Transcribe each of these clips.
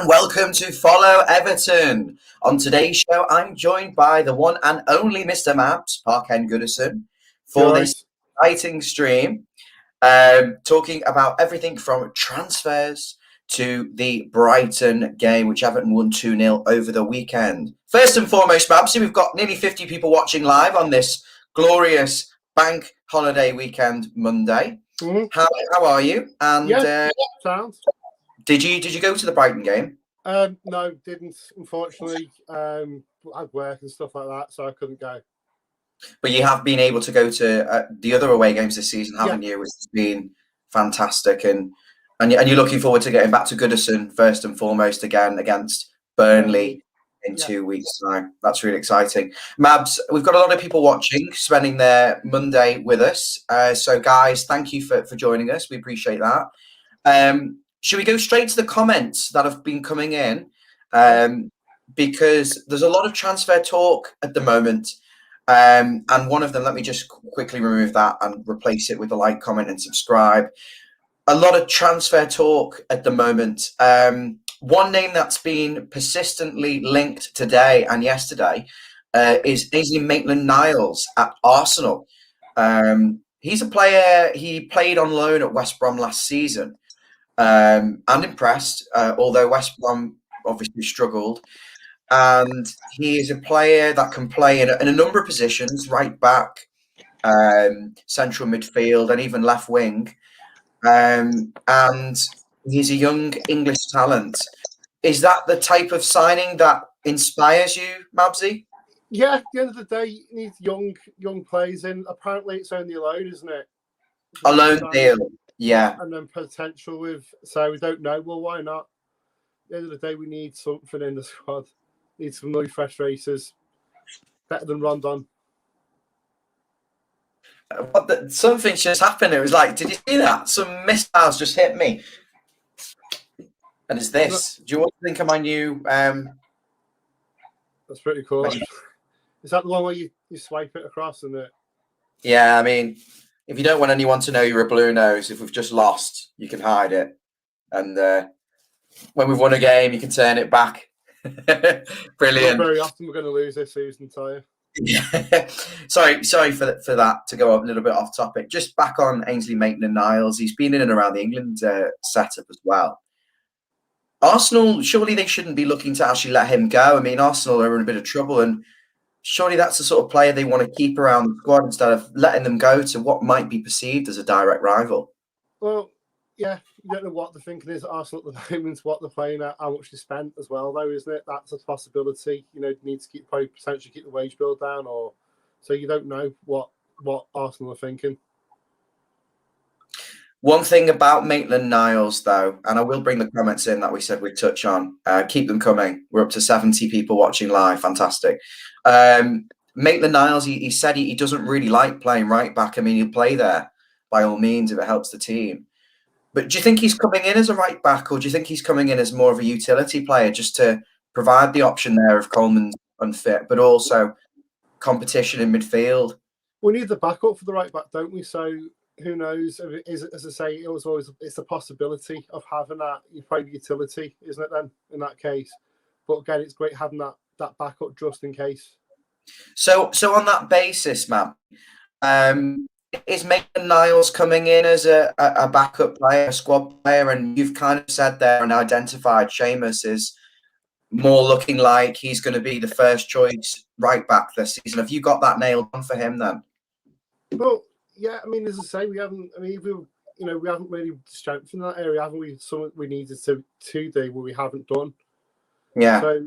and welcome to Follow Everton. On today's show, I'm joined by the one and only Mr. Maps, Parken Goodison, for this exciting stream, talking about everything from transfers to the Brighton game, which Everton won 2-0 over the weekend. First and foremost, Babsy, we've got nearly 50 people watching live on this glorious bank holiday weekend Monday. Mm-hmm. How are you? And sounds. Did you go to the Brighton game? No, didn't, unfortunately. I had work and stuff like that, so I couldn't go. But you have been able to go to the other away games this season, haven't you? Which has been fantastic, and you're looking forward to getting back to Goodison first and foremost again against Burnley in 2 weeks' time. That's really exciting. Mabs, we've got a lot of people watching, spending their Monday with us. So, guys, thank you for joining us. We appreciate that. Should we go straight to the comments that have been coming in? Because there's a lot of transfer talk at the moment. And one of them, let me just quickly remove that and replace it with a like, comment, and subscribe. A lot of transfer talk at the moment. One name that's been persistently linked today and yesterday is AC Maitland-Niles at Arsenal. He's a player, he played on loan at West Brom last season. And impressed, although West Brom obviously struggled. And he is a player that can play in a number of positions, right back, central midfield, and even left wing. And he's a young English talent. Is that the type of signing that inspires you, Mabsy? Yeah, at the end of the day, you need young players in. Apparently, it's only a loan, isn't it? A loan deal. Yeah. And then potential with, so we don't know. Well, why not? At the end of the day, we need something in the squad. Need some new fresh races. Better than Rondon. Something's just happened. It was like, did you see that? Some missiles just hit me. And it's this. Do you want to think of my new... That's pretty cool. Is that the one where you swipe it across and it? Yeah, I mean... If you don't want anyone to know you're a blue nose, if we've just lost, you can hide it. And when we've won a game, you can turn it back. Brilliant. Not very often we're going to lose this season, tell you. Yeah. Sorry for that, to go a little bit off topic. Just back on Ainsley Maitland-Niles. He's been in and around the England setup as well. Arsenal, surely they shouldn't be looking to actually let him go. I mean, Arsenal are in a bit of trouble, and surely that's the sort of player they want to keep around the squad instead of letting them go to what might be perceived as a direct rival. Well, yeah, you don't know what the thinking is at Arsenal at the moment, what they're playing at, how much they spent as well, though, isn't it? That's a possibility. You know, need to potentially keep the wage bill down, or so you don't know what Arsenal are thinking. One thing about Maitland-Niles, though, and I will bring the comments in that we said we'd touch on. Keep them coming. We're up to 70 people watching live. Fantastic. Maitland-Niles, he said he doesn't really like playing right back. I mean, he'll play there by all means if it helps the team. But do you think he's coming in as a right back, or do you think he's coming in as more of a utility player just to provide the option there if Coleman's unfit, but also competition in midfield? We need the backup for the right back, don't we? So who knows? As I say, it's a possibility of having that. You probably utility, isn't it? Then in that case, but again, it's great having that backup just in case. So on that basis, Matt, is Maitland-Niles coming in as a backup player, a squad player, and you've kind of said there and identified Seamus is more looking like he's going to be the first choice right back this season. Have you got that nailed on for him then? Well, yeah. I mean, as I say, we haven't. I mean, we haven't really strengthened that area, haven't we? Something we needed to do, what we haven't done. Yeah. So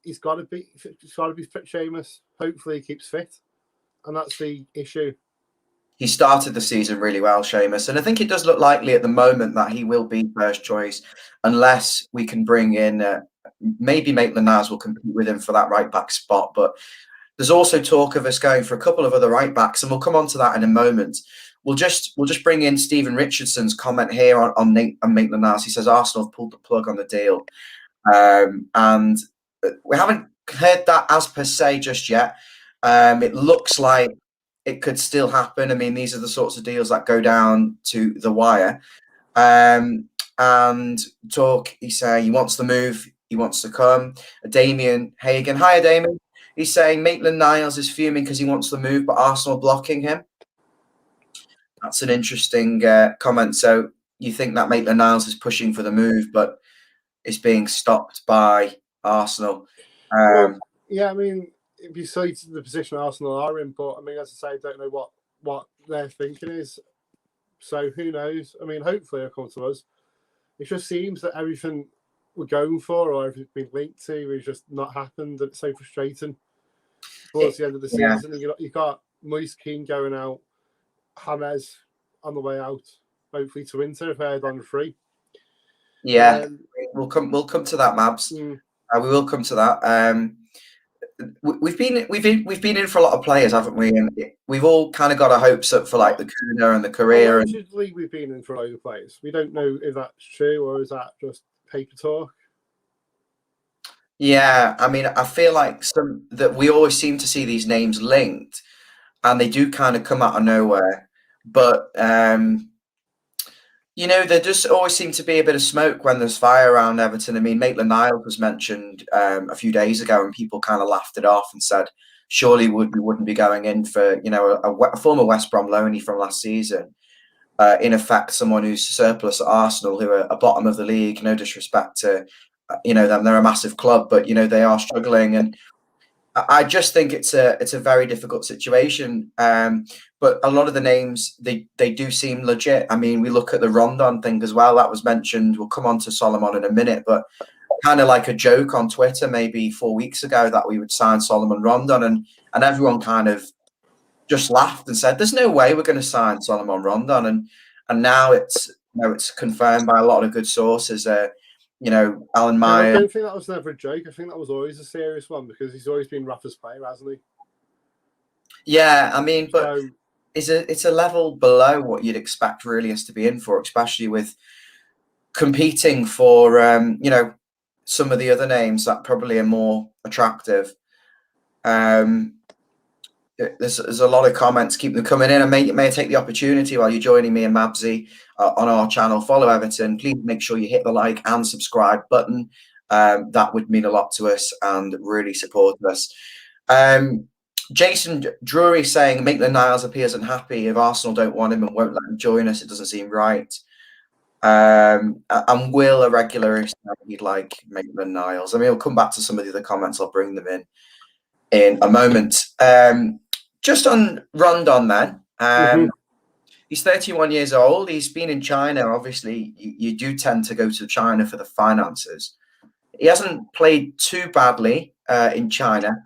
he's got to be fit, Seamus. Hopefully, he keeps fit, and that's the issue. He started the season really well, Seamus, and I think it does look likely at the moment that he will be first choice, unless we can bring in maybe Maitland-Niles will compete with him for that right back spot. But there's also talk of us going for a couple of other right backs, and we'll come on to that in a moment. We'll just bring in Stephen Richardson's comment here on Maitland-Niles. He says Arsenal have pulled the plug on the deal, and we haven't heard that as per se just yet. It looks like it could still happen. I mean, these are the sorts of deals that go down to the wire. and talk. He's saying he wants to move. He wants to come. Damien Hagen. Hiya, Damien. He's saying Maitland-Niles is fuming because he wants to move, but Arsenal blocking him. That's an interesting comment. So you think that Maitland-Niles is pushing for the move, but it's being stopped by Arsenal. Well, yeah, I mean, it'd be silly to the position Arsenal are in, but I mean, as I say, I don't know what their thinking is. So who knows? I mean, hopefully it'll come to us. It just seems that everything we're going for or everything been linked to has just not happened, and it's so frustrating. Towards the end of the season, you got Moise Kean going out, James on the way out, hopefully to Inter if they're on free. Yeah, we'll come to that, Mabs. We will come to that. We've been in for a lot of players, haven't we? And we've all kind of got our hopes up for like the Kuna and the career. Allegedly, we've been in for a load of players. We don't know if that's true or is that just paper talk. Yeah, I mean, I feel like that we always seem to see these names linked, and they do kind of come out of nowhere. But you know, there does always seem to be a bit of smoke when there's fire around Everton. I mean, Maitland-Niles was mentioned a few days ago, and people kind of laughed it off and said, surely we wouldn't be going in for, you know, a former West Brom loanee from last season. In effect, someone who's surplus at Arsenal, who are bottom of the league. No disrespect to, you know, them. They're a massive club, but, you know, they are struggling. And I just think it's a very difficult situation. But a lot of the names, they do seem legit. I mean, we look at the Rondon thing as well. That was mentioned. We'll come on to Solomon in a minute, but kind of like a joke on Twitter maybe 4 weeks ago that we would sign Solomon Rondon, and everyone kind of just laughed and said, "There's no way we're going to sign Solomon Rondon." And now it's, you know, it's confirmed by a lot of good sources. You know, Alan Meyer. I don't think that was never a joke. I think that was always a serious one because he's always been Rafa's player, hasn't he? Yeah, I mean, but it's a level below what you'd expect really us to be in for, especially with competing for you know, some of the other names that probably are more attractive. There's a lot of comments, keep them coming in. And may I take the opportunity while you're joining me and Mabsy on our channel, follow Everton. Please make sure you hit the like and subscribe button. That would mean a lot to us and really support us. Jason Drury saying Maitland-Niles appears unhappy if Arsenal don't want him and won't let him join us. It doesn't seem right. And Will, a regular, is saying he'd like Maitland-Niles. I mean, we'll come back to some of the other comments. I'll bring them in a moment. Just on Rondon then, he's 31 years old. He's been in China. Obviously, you do tend to go to China for the finances. He hasn't played too badly in China,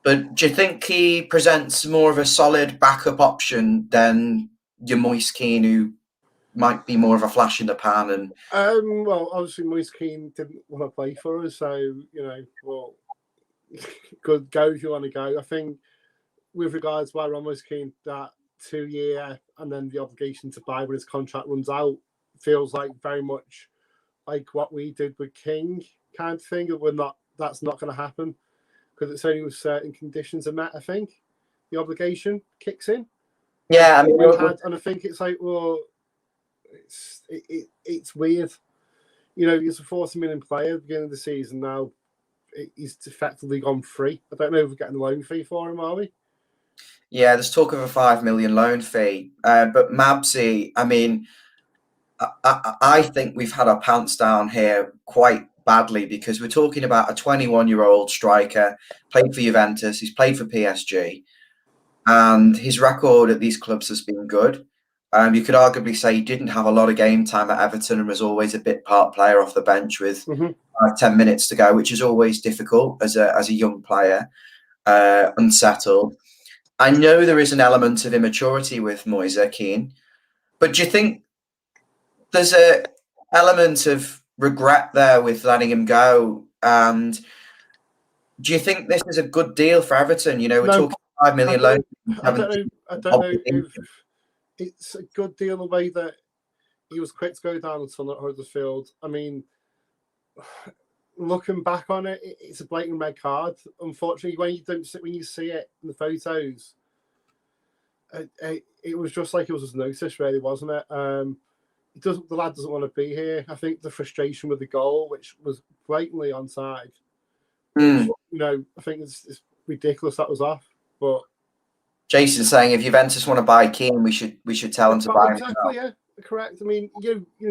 but do you think he presents more of a solid backup option than your Moise Kean, who might be more of a flash in the pan? And well, obviously Moise Kean didn't want to play for us, so you know, well, good, go if you want to go. I think with regards why Moise Kean, that 2 year and then the obligation to buy when his contract runs out feels like very much like what we did with King kind of thing. That's not going to happen because it's only with certain conditions are met. I think the obligation kicks in. Yeah, I mean, and I think it's like, well, it's weird. You know, he's a 40 million player at the beginning of the season. Now he's effectively gone free. I don't know if we're getting a loan fee for him, are we? Yeah, there's talk of a 5 million loan fee. But Mabsy, I mean, I think we've had our pants down here quite badly because we're talking about a 21-year-old striker, played for Juventus, he's played for PSG, and his record at these clubs has been good. You could arguably say he didn't have a lot of game time at Everton and was always a bit part player off the bench with 10 minutes to go, which is always difficult as a young player, unsettled. I know there is an element of immaturity with Moise Kean, but do you think there's an element of regret there with letting him go? And do you think this is a good deal for Everton? You know, we're talking 5 million loan. I don't know if it's a good deal the way that he was quick to go down the tunnel at Huddersfield. I mean, looking back on it, it's a blatant red card. Unfortunately, when you see it in the photos, it was just like it was just noticed, really, wasn't it? the lad doesn't want to be here. I think the frustration with the goal, which was blatantly onside, which, I think it's ridiculous that was off. But Jason's saying if Juventus want to buy Keane, we should tell them to buy him. Exactly, yeah, correct. I mean,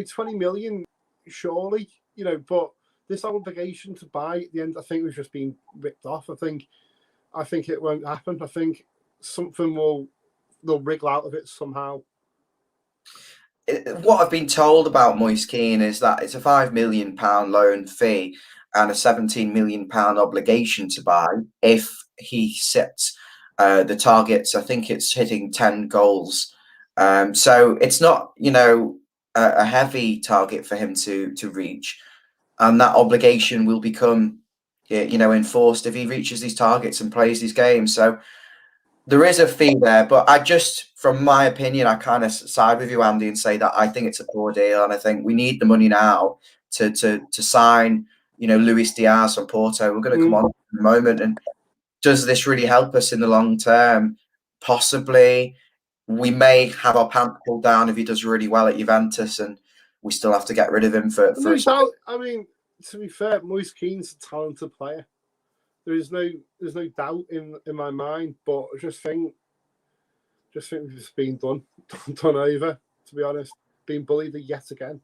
20 million, surely, but this obligation to buy at the end, I think we've just been ripped off. I think it won't happen. I think they'll wriggle out of it somehow. What I've been told about Moise Keane is that it's a £5 million loan fee and a £17 million obligation to buy if he sets the targets. I think it's hitting 10 goals. So it's not, a heavy target for him to reach. And that obligation will become, enforced if he reaches these targets and plays these games. So there is a fee there, but from my opinion, I kind of side with you, Andy, and say that I think it's a poor deal, and I think we need the money now to sign, Luis Diaz from Porto. We're going to come on in a moment, and does this really help us in the long term? Possibly. We may have our pants pulled down if he does really well at Juventus, and we still have to get rid of him for. I mean, to be fair, Moise Keane's a talented player. There's no doubt in my mind, but I just think we've just been done over. To be honest, being bullied yet again,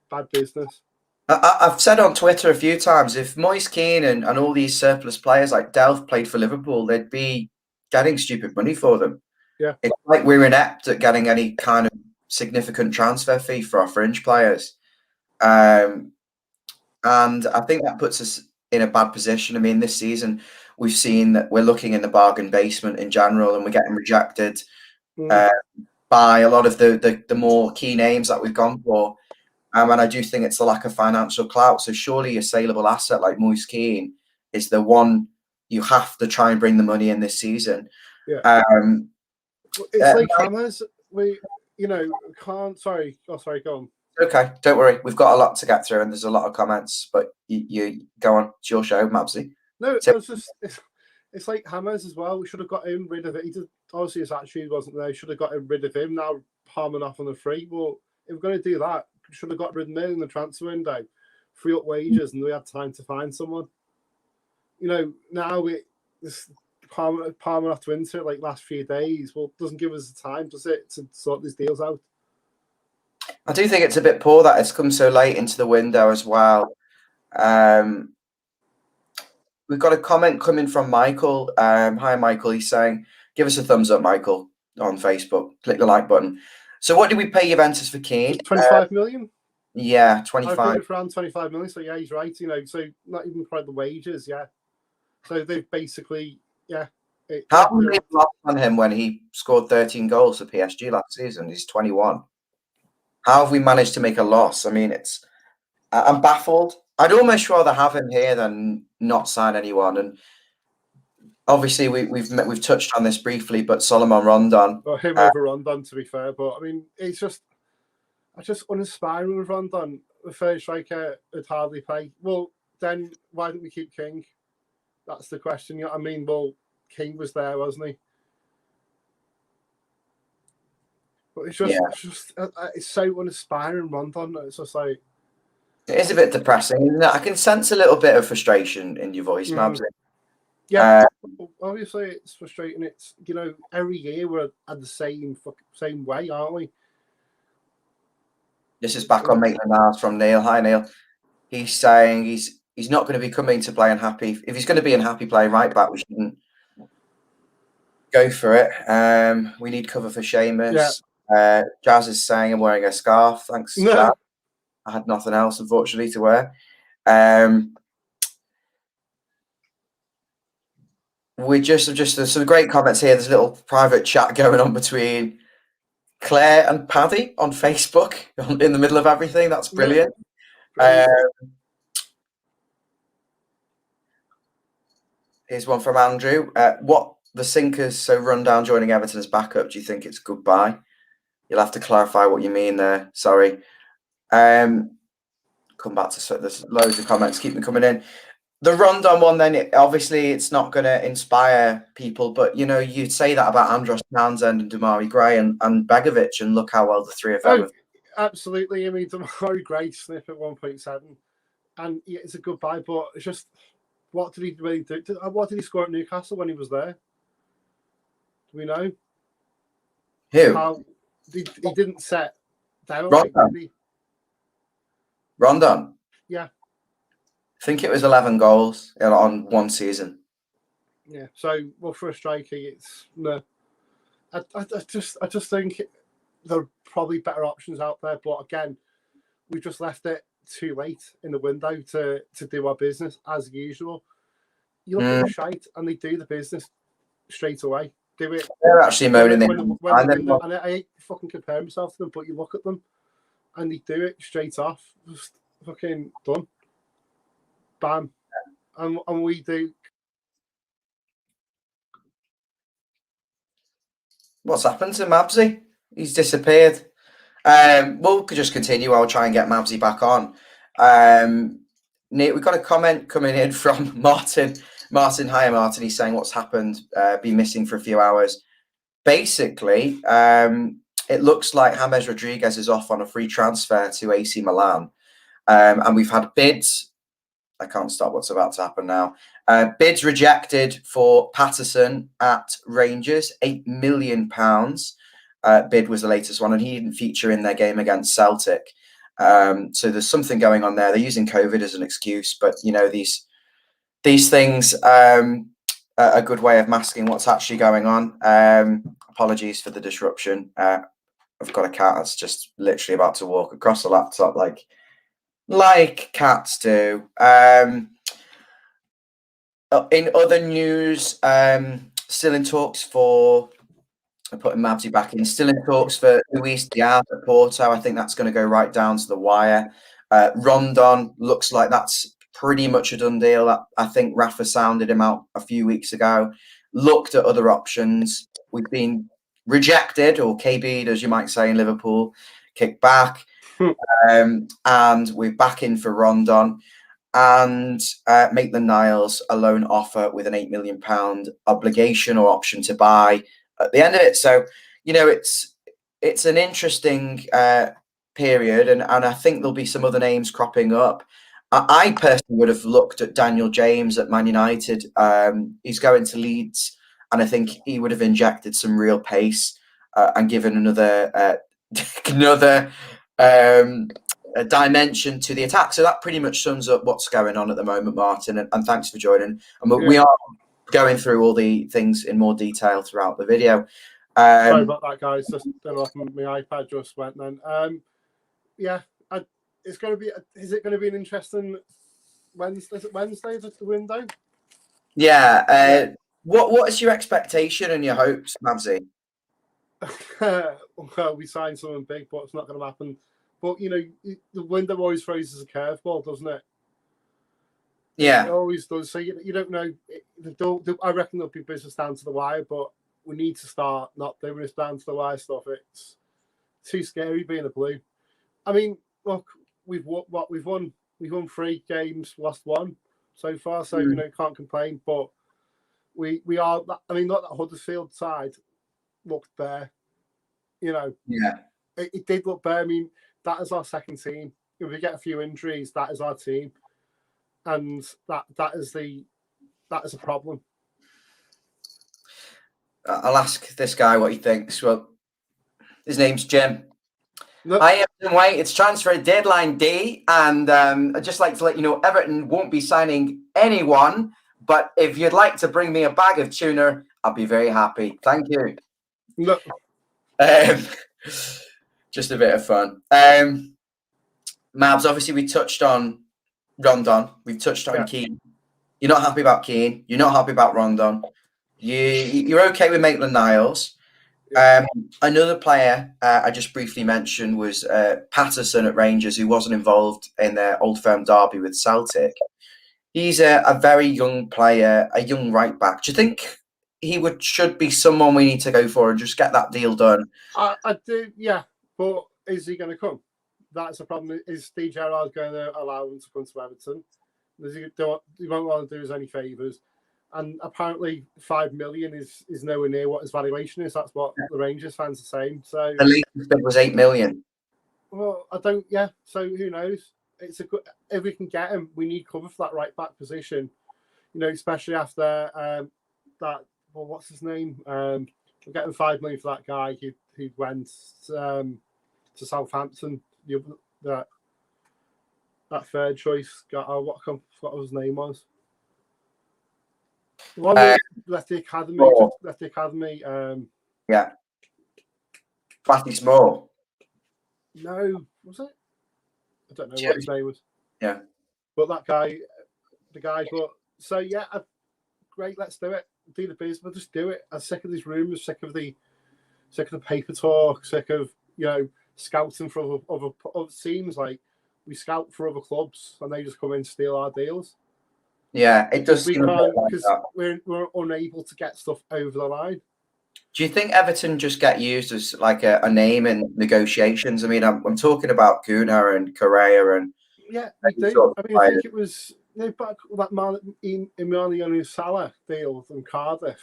bad business. I've said on Twitter a few times, if Moise Keane and all these surplus players like Delph played for Liverpool, they'd be getting stupid money for them. Yeah, it's like we're inept at getting any kind of significant transfer fee for our fringe players, and I think that puts us in a bad position. I mean, this season we've seen that we're looking in the bargain basement in general, and we're getting rejected by a lot of the more key names that we've gone for. And I do think it's the lack of financial clout. So surely a saleable asset like Moise Keane is the one you have to try and bring the money in this season. Yeah. It's like Hammers. We can't. Sorry, go on. Okay, don't worry. We've got a lot to get through, and there's a lot of comments. But you go on. It's your show, Mabsy. No, it's like Hammers as well. We should have got him rid of it. He did, obviously his attitude wasn't there. Should have got him rid of him. Now palming off on the free. Well, if we're going to do that, we should have got rid of him in the transfer window, free up wages, and we had time to find someone. Now this palming off to Inter like last few days. Well, doesn't give us the time, does it, to sort these deals out? I do think it's a bit poor that it's come so late into the window as well. We've got a comment coming from Michael. Hi, Michael. He's saying, give us a thumbs up, Michael, on Facebook. Click the like button. So what did we pay Juventus for Keane? 25 million? Yeah, 25. I think around 25 million. So, yeah, he's right. So not even probably the wages, yeah. So they've basically, yeah. How many we lost on him when he scored 13 goals for PSG last season? He's 21. How have we managed to make a loss? I mean, I'm baffled. I'd almost rather have him here than not sign anyone. And obviously, we've touched on this briefly, but Solomon Rondon. Well, him over Rondon, to be fair. But I mean, it's just uninspiring with Rondon. The first striker would hardly play. Well, then why didn't we keep King? That's the question. You know what I mean? Well, King was there, wasn't he? But it's it's so uninspiring, Rondon. It's just like it is a bit depressing, isn't it? I can sense a little bit of frustration in your voice, Mabsy. Yeah, obviously it's frustrating. It's every year we're at the same way, aren't we? This is back on Maitland-Niles from Neil. Hi, Neil. He's saying he's not going to be coming to play unhappy. If he's going to be unhappy playing right back, we shouldn't go for it. We need cover for Seamus. Yeah. Jazz is saying I'm wearing a scarf. Thanks, Jazz. I had nothing else, unfortunately, to wear. We just there's some great comments here. There's a little private chat going on between Claire and Paddy on Facebook in the middle of everything. That's brilliant. Here's one from Andrew. What the sinkers so run down joining Everton as backup? Do you think it's goodbye? You'll have to clarify what you mean there. Sorry. Come back to there's loads of comments. Keep them coming in. The Rondon one, then obviously it's not going to inspire people, but you'd say that about Andros Townsend and Damari Gray and Begovic, and look how well the three of them have. absolutely. I mean, Tomorrow Gray sniff at 1.7, and yeah, it's a good buy. But it's just, what did he really do? What did he score at Newcastle when he was there? Do we know? Who? How he didn't set down, Rondon. did he? Rondon. Yeah. I think it was 11 goals on one season. Yeah. So, well, for a striker, it's no. I just think there are probably better options out there, but again, we just left it too late in the window to do our business as usual. You look at the shite, and they do the business straight away. Do it. They're actually moaning and I hate fucking compare myself to them, but you look at them, and they do it straight off. Just fucking done. Bam. And we do. What's happened to Mabsy? He's disappeared. We'll just continue. I'll try and get Mabsy back on. Nate, we've got a comment coming in from Martin. Hi, Martin. He's saying what's happened. Been missing for a few hours. Basically, it looks like James Rodriguez is off on a free transfer to AC Milan. And we've had bids. I can't stop what's about to happen now. Bids rejected for Patterson at Rangers, £8 million. Bid was the latest one, and he didn't feature in their game against Celtic. So there's something going on there. They're using COVID as an excuse, but you know these things are a good way of masking what's actually going on. Apologies for the disruption. I've got a cat that's just literally about to walk across the laptop like cats do. In other news, still in talks for. I'm putting Mabsy back in. Still in talks for Luis Diaz at Porto. I think that's going to go right down to the wire. Rondon looks like that's pretty much a done deal. I think Rafa sounded him out a few weeks ago. Looked at other options. We've been rejected, or KB'd, as you might say in Liverpool, kicked back. And we're back in for Rondon. And Maitland-Niles, a loan offer with an £8 million obligation or option to buy at the end of it. So, you know, it's an interesting period, and I think there'll be some other names cropping up. I personally would have looked at Daniel James at Man United. He's going to Leeds, and I think he would have injected some real pace and given another a dimension to the attack. So that pretty much sums up what's going on at the moment, Martin, and thanks for joining. And we are going through all the things in more detail throughout the video. Sorry about that, guys. Just off my iPad just went then. It's going to be. Is it going to be an interesting Wednesday? Is it Wednesday? Is it the window? Yeah. What is your expectation and your hopes, Mabsy? Well, we signed someone big, but it's not going to happen. But you know, the window always throws a curveball, doesn't it? Yeah, it always does. So you don't know. I reckon there'll be business down to the wire, but we need to start not doing this down to the wire stuff. It's too scary being a Blue. I mean, look, we've won 3 games, lost 1 so far, so you know, can't complain. But we are. I mean, not that Huddersfield side looked bare. You know, yeah, it did look bare. I mean, that is our second team. If we get a few injuries, that is our team, and that is a problem. I'll ask this guy what he thinks. Well, his name's Jim. Look, Hi, Everton VOICE. It's transfer deadline day, and I'd just like to let you know Everton won't be signing anyone. But if you'd like to bring me a bag of tuna, I'll be very happy. Thank you. look. Just a bit of fun. Mabs, obviously we touched on Rondon. We've touched on Keane. You're not happy about Keane. You're not happy about Rondon. You're okay with Maitland-Niles. Another player I just briefly mentioned was Patterson at Rangers, who wasn't involved in their Old Firm derby with Celtic. He's a very young player, a young right back. Do you think he should be someone we need to go for and just get that deal done? I do, yeah. But is he going to come? That's the problem. Is Steve Gerrard going to allow him to come to Everton? He won't want to do us any favours. And apparently 5 million is nowhere near what his valuation is. That's what the Rangers fans are saying. So the latest bid was 8 million. Well, I don't. Yeah. So who knows? It's a good. If we can get him, we need cover for that right back position. Especially after that. Well, what's his name? We're getting $5 million for that guy who went to Southampton. That third choice guy. What his name was? The one who left the academy. Yeah. Matty Small. No, was it? I don't know what his name was. Yeah. But that guy, but so yeah, great, let's do it. Do the business, we'll just do it. I'm sick of these rumours, sick of the paper talk, sick of scouting for other teams. Like we scout for other clubs and they just come in and steal our deals. Yeah, it does. We can't because we're unable to get stuff over the line. Do you think Everton just get used as like a name in negotiations? I mean, I'm talking about Kuna and Correa and yeah, we do. I mean, I think it was back that Emiliano Sala deal from Cardiff.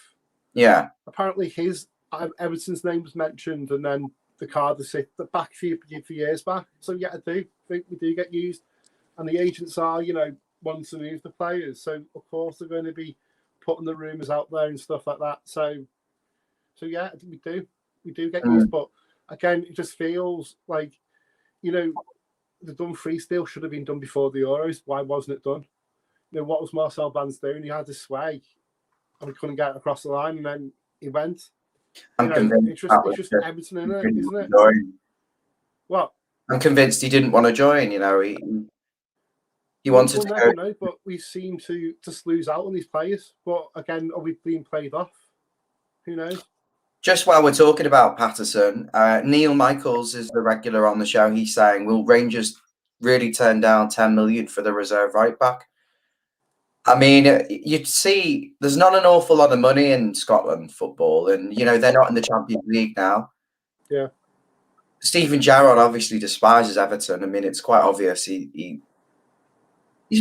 Yeah, apparently his Everton's name was mentioned, and then the Cardiff back a few years back. So yeah, I do think we do get used, and the agents are wanting to move the players. So of course they're going to be putting the rumours out there and stuff like that. So yeah, we do get used, but again, it just feels like the Dumfries deal should have been done before the Euros. Why wasn't it done? What was Marcel Brands doing? He had his sway, and he couldn't get across the line, and then he went. It's just Everton, isn't it? What? I'm convinced he didn't want to join. He wanted to go. Know, but we seem to just lose out on these players. But again, are we being played off? Who knows? Just while we're talking about Patterson, Neil Michaels is the regular on the show. He's saying, will Rangers really turn down 10 million for the reserve right back? I mean, you'd see there's not an awful lot of money in Scotland football, and they're not in the Champions League now. Yeah. Stephen Gerrard obviously despises Everton. I mean, it's quite obvious. He's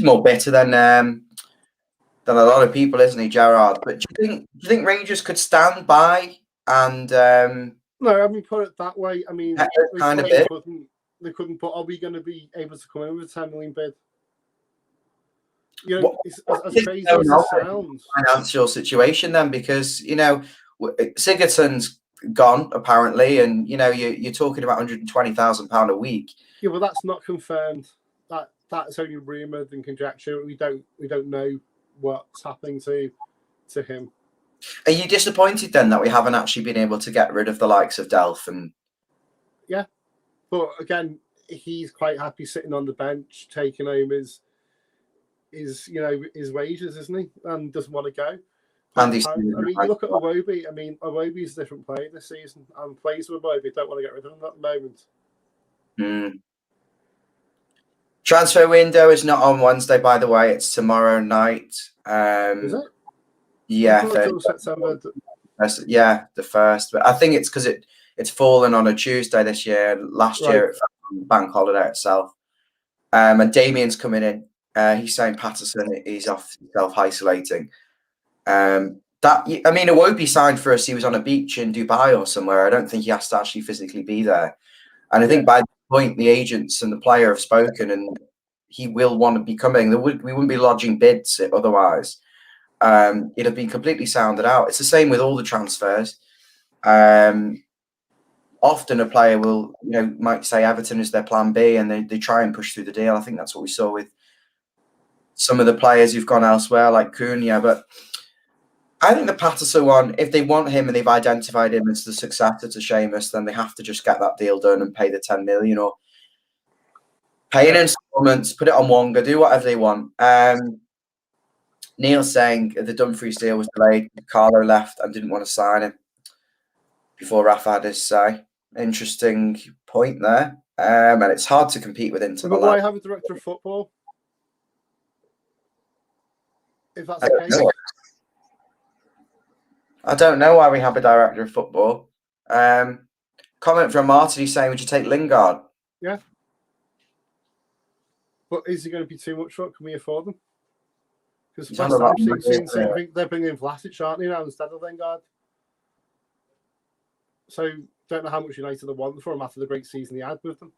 more bitter than a lot of people, isn't he, Gerrard? But do you think Rangers could stand by and? No, I mean, put it that way. I mean, they couldn't. But are we going to be able to come in with a 10 million bid? As crazy as it sounds. Financial situation then, because Sigurdsson's gone apparently, and you're talking about £120,000 a week. Yeah, well, that's not confirmed. That's only rumoured and conjecture. We don't know what's happening to him. Are you disappointed then that we haven't actually been able to get rid of the likes of Delph? And yeah, but again, he's quite happy sitting on the bench, taking home his wages, isn't he? And doesn't want to go. I mean, you look at Iwobi. I mean, Iwobi's a different player this season, and players with Iwobi don't want to get rid of him at the moment. Transfer window is not on Wednesday, by the way. It's tomorrow night. Is it? Yeah, September. Yeah, the 1st. But I think it's because it's fallen on a Tuesday this year. Last year, it fell on the bank holiday itself. And Damien's coming in. He's saying Patterson is off self-isolating. Iwobi signed for us. He was on a beach in Dubai or somewhere. I don't think he has to actually physically be there. And I think by the point the agents and the player have spoken, and he will want to be coming. We wouldn't be lodging bids otherwise. It'd have been completely sounded out. It's the same with all the transfers. Often a player will, might say Everton is their plan B, and they try and push through the deal. I think that's what we saw with some of the players who've gone elsewhere, like Cunha. But I think the Patterson one, if they want him and they've identified him as the successor to Seamus, then they have to just get that deal done and pay the 10 million or pay in installments, put it on Wonga, do whatever they want. Neil's saying the Dumfries deal was delayed. Carlo left and didn't want to sign him before Rafa had his say. Interesting point there. And it's hard to compete with Inter Milan. But why have a director of football? If that's the case. I don't know why we have a director of football. Comment from Martin, he's saying, would you take Lingard? Yeah. But is it going to be too much for it? Can we afford them? Because they're bringing in Vlasic, aren't they, now, instead of Lingard? So, don't know how much United want for him after the great season he had with them.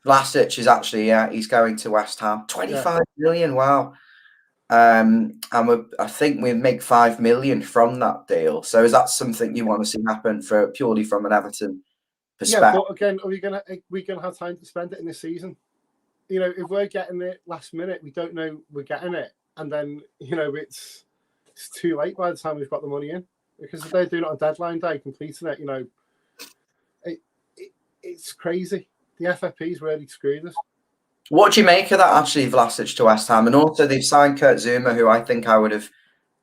Vlasic is actually, he's going to West Ham. 25 million, wow. And I think we make 5 million from that deal. So is that something you want to see happen for purely from an Everton perspective? Yeah, but again, are we gonna have time to spend it in this season? You know, if we're getting it last minute, we don't know we're getting it, and then it's too late by the time we've got the money in, because if they're doing it on deadline day, completing it, it's crazy. The FFP's really screwed us. What do you make of that, actually, Vlasic to West Ham? And also, they've signed Kurt Zouma, who I think I would have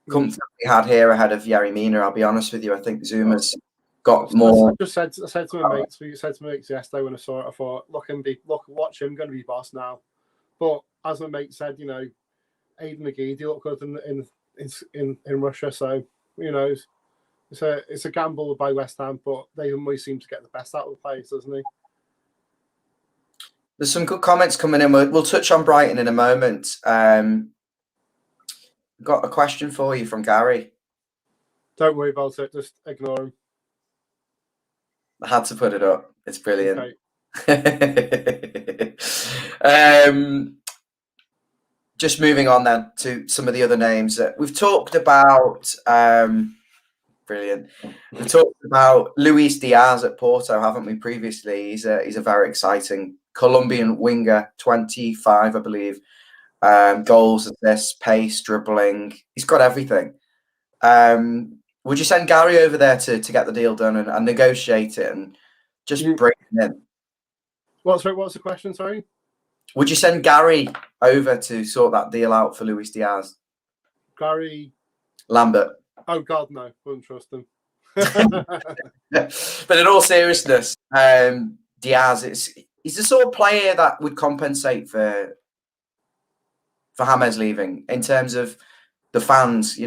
comfortably had here ahead of Yerry Mina. I'll be honest with you. I think Zuma's got more. I said to my mates yesterday when I saw it, I thought, watch him, going to be boss now. But as my mate said, Aiden Nagidi looked good in Russia, so who knows? It's a gamble by West Ham, but they always seem to get the best out of the players, doesn't he? There's some good comments coming in. We'll touch on Brighton in a moment. Got a question for you from Gary. Don't worry about it. Just ignore him. I had to put it up. It's brilliant. Okay. Just moving on then to some of the other names that we've talked about. Brilliant. We've talked about Luis Diaz at Porto, haven't we, previously? He's a very exciting Colombian winger, 25, I believe. Goals, assists, pace, dribbling. He's got everything. Would you send Gary over there to get the deal done and negotiate it and just bring him in? What's the question, sorry? Would you send Gary over to sort that deal out for Luis Diaz? Gary Lambert. Oh God, no! Wouldn't trust him. But in all seriousness, Diaz he's the sort of player that would compensate for James leaving in terms of the fans.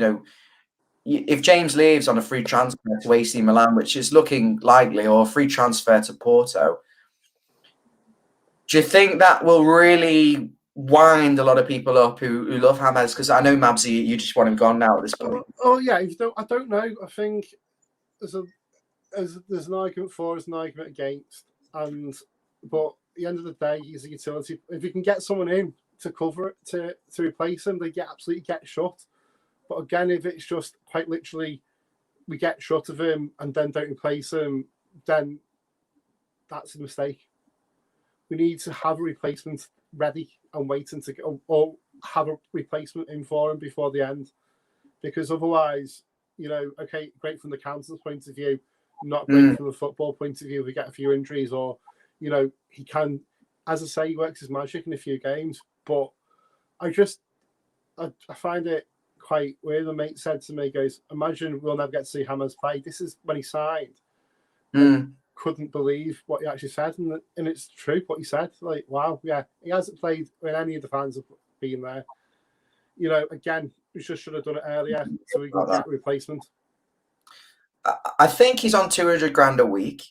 If James leaves on a free transfer to AC Milan, which is looking likely, or a free transfer to Porto, do you think that will really wind a lot of people up who love James? Because I know, Mabsy, you just want him gone now at this point. Oh yeah, I don't know. I think there's an argument for, there's an argument against, but at the end of the day, he's a utility. If you can get someone in to cover it, to replace him, they absolutely get shut. But again, if it's just quite literally we get shut of him and then don't replace him, then that's a mistake. We need to have a replacement ready and waiting to go, or have a replacement in for him before the end, because otherwise, okay, great from the council's point of view, not great from the football point of view. We get a few injuries, or he can, as I say, he works his magic in a few games. But I find it quite weird. The mate said to me, goes, imagine we'll never get to see James play. This is when he signed. Couldn't believe what he actually said, and it's true what he said. Like, wow, yeah, he hasn't played when any of the fans have been there. Again, we just should have done it earlier so we could get a replacement. I think he's on 200 grand a week.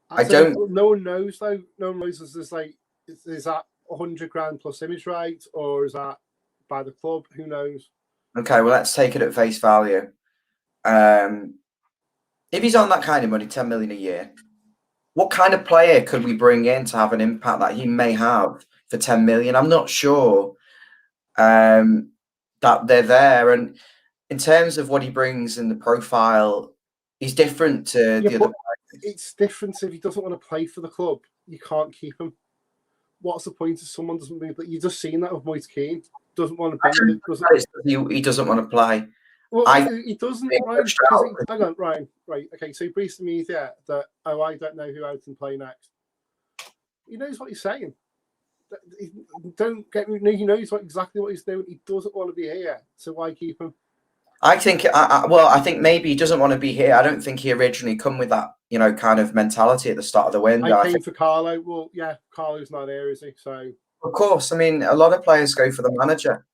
No one knows though. No one knows. Is that 100 grand plus image rights, or is that by the club? Who knows? Okay, well, let's take it at face value. If he's on that kind of money, 10 million a year, what kind of player could we bring in to have an impact that he may have for 10 million? I'm not sure that they're there. And in terms of what he brings in the profile, he's different to the other players. It's different. If he doesn't want to play for the club, you can't keep him. What's the point if someone doesn't move? You've just seen that with Moise Keane. Doesn't want to be. He doesn't want to play. Well, he doesn't, Ryan. Hang on, Ryan. Right, okay. So he briefs the media that, I don't know who Everton play next. He knows what he's saying. Don't get me. He knows exactly what he's doing. He doesn't want to be here, so why keep him? I think. I think maybe he doesn't want to be here. I don't think he originally come with that, kind of mentality at the start of the window. I came for Carlo. Well, yeah, Carlo's not here, is he? So of course, I mean, a lot of players go for the manager.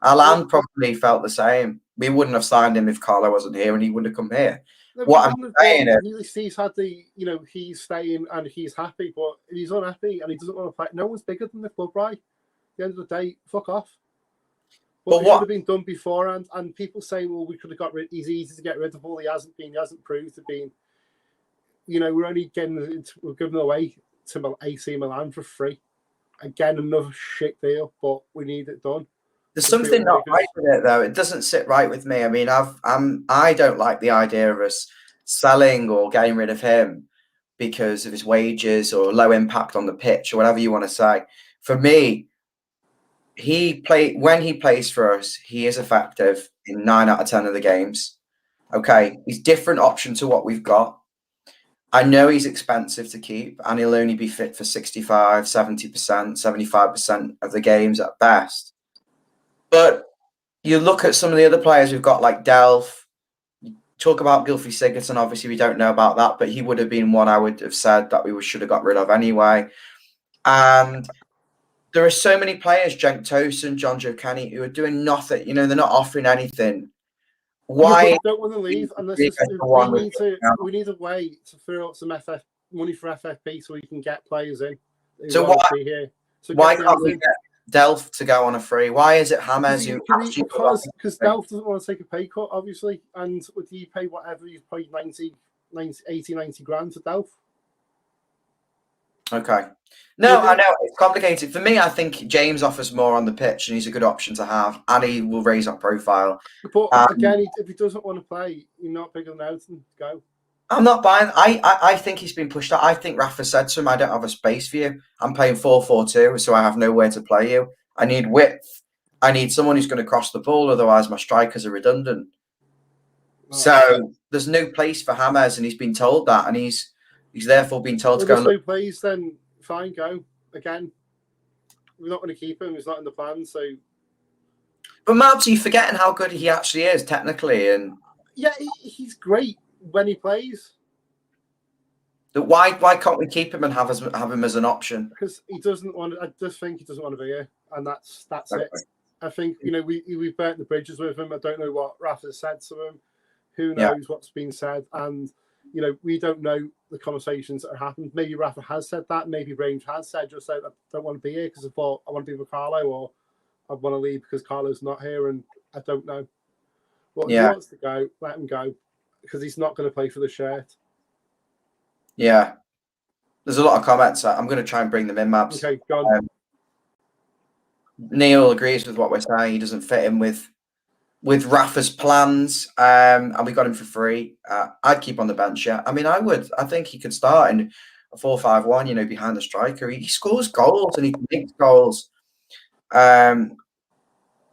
Alan probably felt the same. We wouldn't have signed him if Carlo wasn't here, and he wouldn't have come here. What I'm saying is, he's had the, he's staying and he's happy, but if he's unhappy and he doesn't want to play, no one's bigger than the club, right? At the end of the day, fuck off. But it would have been done beforehand, and people saying, well, we could have got rid. He's easy to get rid of. He hasn't proved to be. We're only giving it away to AC Milan for free. Again, another shit deal, but we need it done. There's something not right with it, though. It doesn't sit right with me. I mean, I don't like the idea of us selling or getting rid of him because of his wages or low impact on the pitch or whatever you want to say. For me, when he plays for us, he is effective in 9 out of 10 of the games. Okay, he's different option to what we've got. I know he's expensive to keep, and he'll only be fit for 65, 70%, 75% of the games at best. But you look at some of the other players we've got, like Delph. Talk about Gylfi Sigurdsson. Obviously, we don't know about that, but he would have been one I would have said that we should have got rid of anyway. And there are so many players, Cenk Tosun, John Joe Kenny, who are doing nothing. You know, they're not offering anything. Why? I don't want to leave unless we need a way to throw out some money for FFP so we can get players in. So why can't we get Delph to go on a free? Why is it James who? Because Delph doesn't want to take a pay cut, obviously, and would you pay whatever you paid 90 grand to Delph? Okay. No, I know it's complicated. For me, I think James offers more on the pitch and he's a good option to have, and he will raise our profile. But again, if he doesn't want to play, you're not big enough to go. I'm not buying. I think he's been pushed out. I think Rafa said to him, I don't have a space for you. I'm playing 4-4-2, so I have nowhere to play you. I need width. I need someone who's going to cross the ball, otherwise my strikers are redundant. Oh. So there's no place for James, and he's been told that, and he's therefore been told to go. If there's no place, then fine, go again. We're not going to keep him. He's not in the plan. So, but Mabs, are you forgetting how good he actually is technically? And yeah, he's great when he plays. Why can't we keep him and have him as an option? Because he doesn't want. I just think he doesn't want to be here, and that's okay. It. I think we burnt the bridges with him. I don't know what Rafa said to him. Who knows what's been said, and we don't know the conversations that have happened. Maybe Rafa has said that. Maybe Range has said, just said, I don't want to be here because I thought I want to be with Carlo, or I want to leave because Carlo's not here, and I don't know. But if he wants to go, let him go, because he's not going to play for the shirt. Yeah. There's a lot of comments. I'm going to try and bring them in, Mabs. Okay, go on. Neil agrees with what we're saying. He doesn't fit in with Rafa's plans, and we got him for free. I'd keep on the bench, yeah. I mean, I would. I think he could start in a 4-5-1, behind the striker. He scores goals and he makes goals.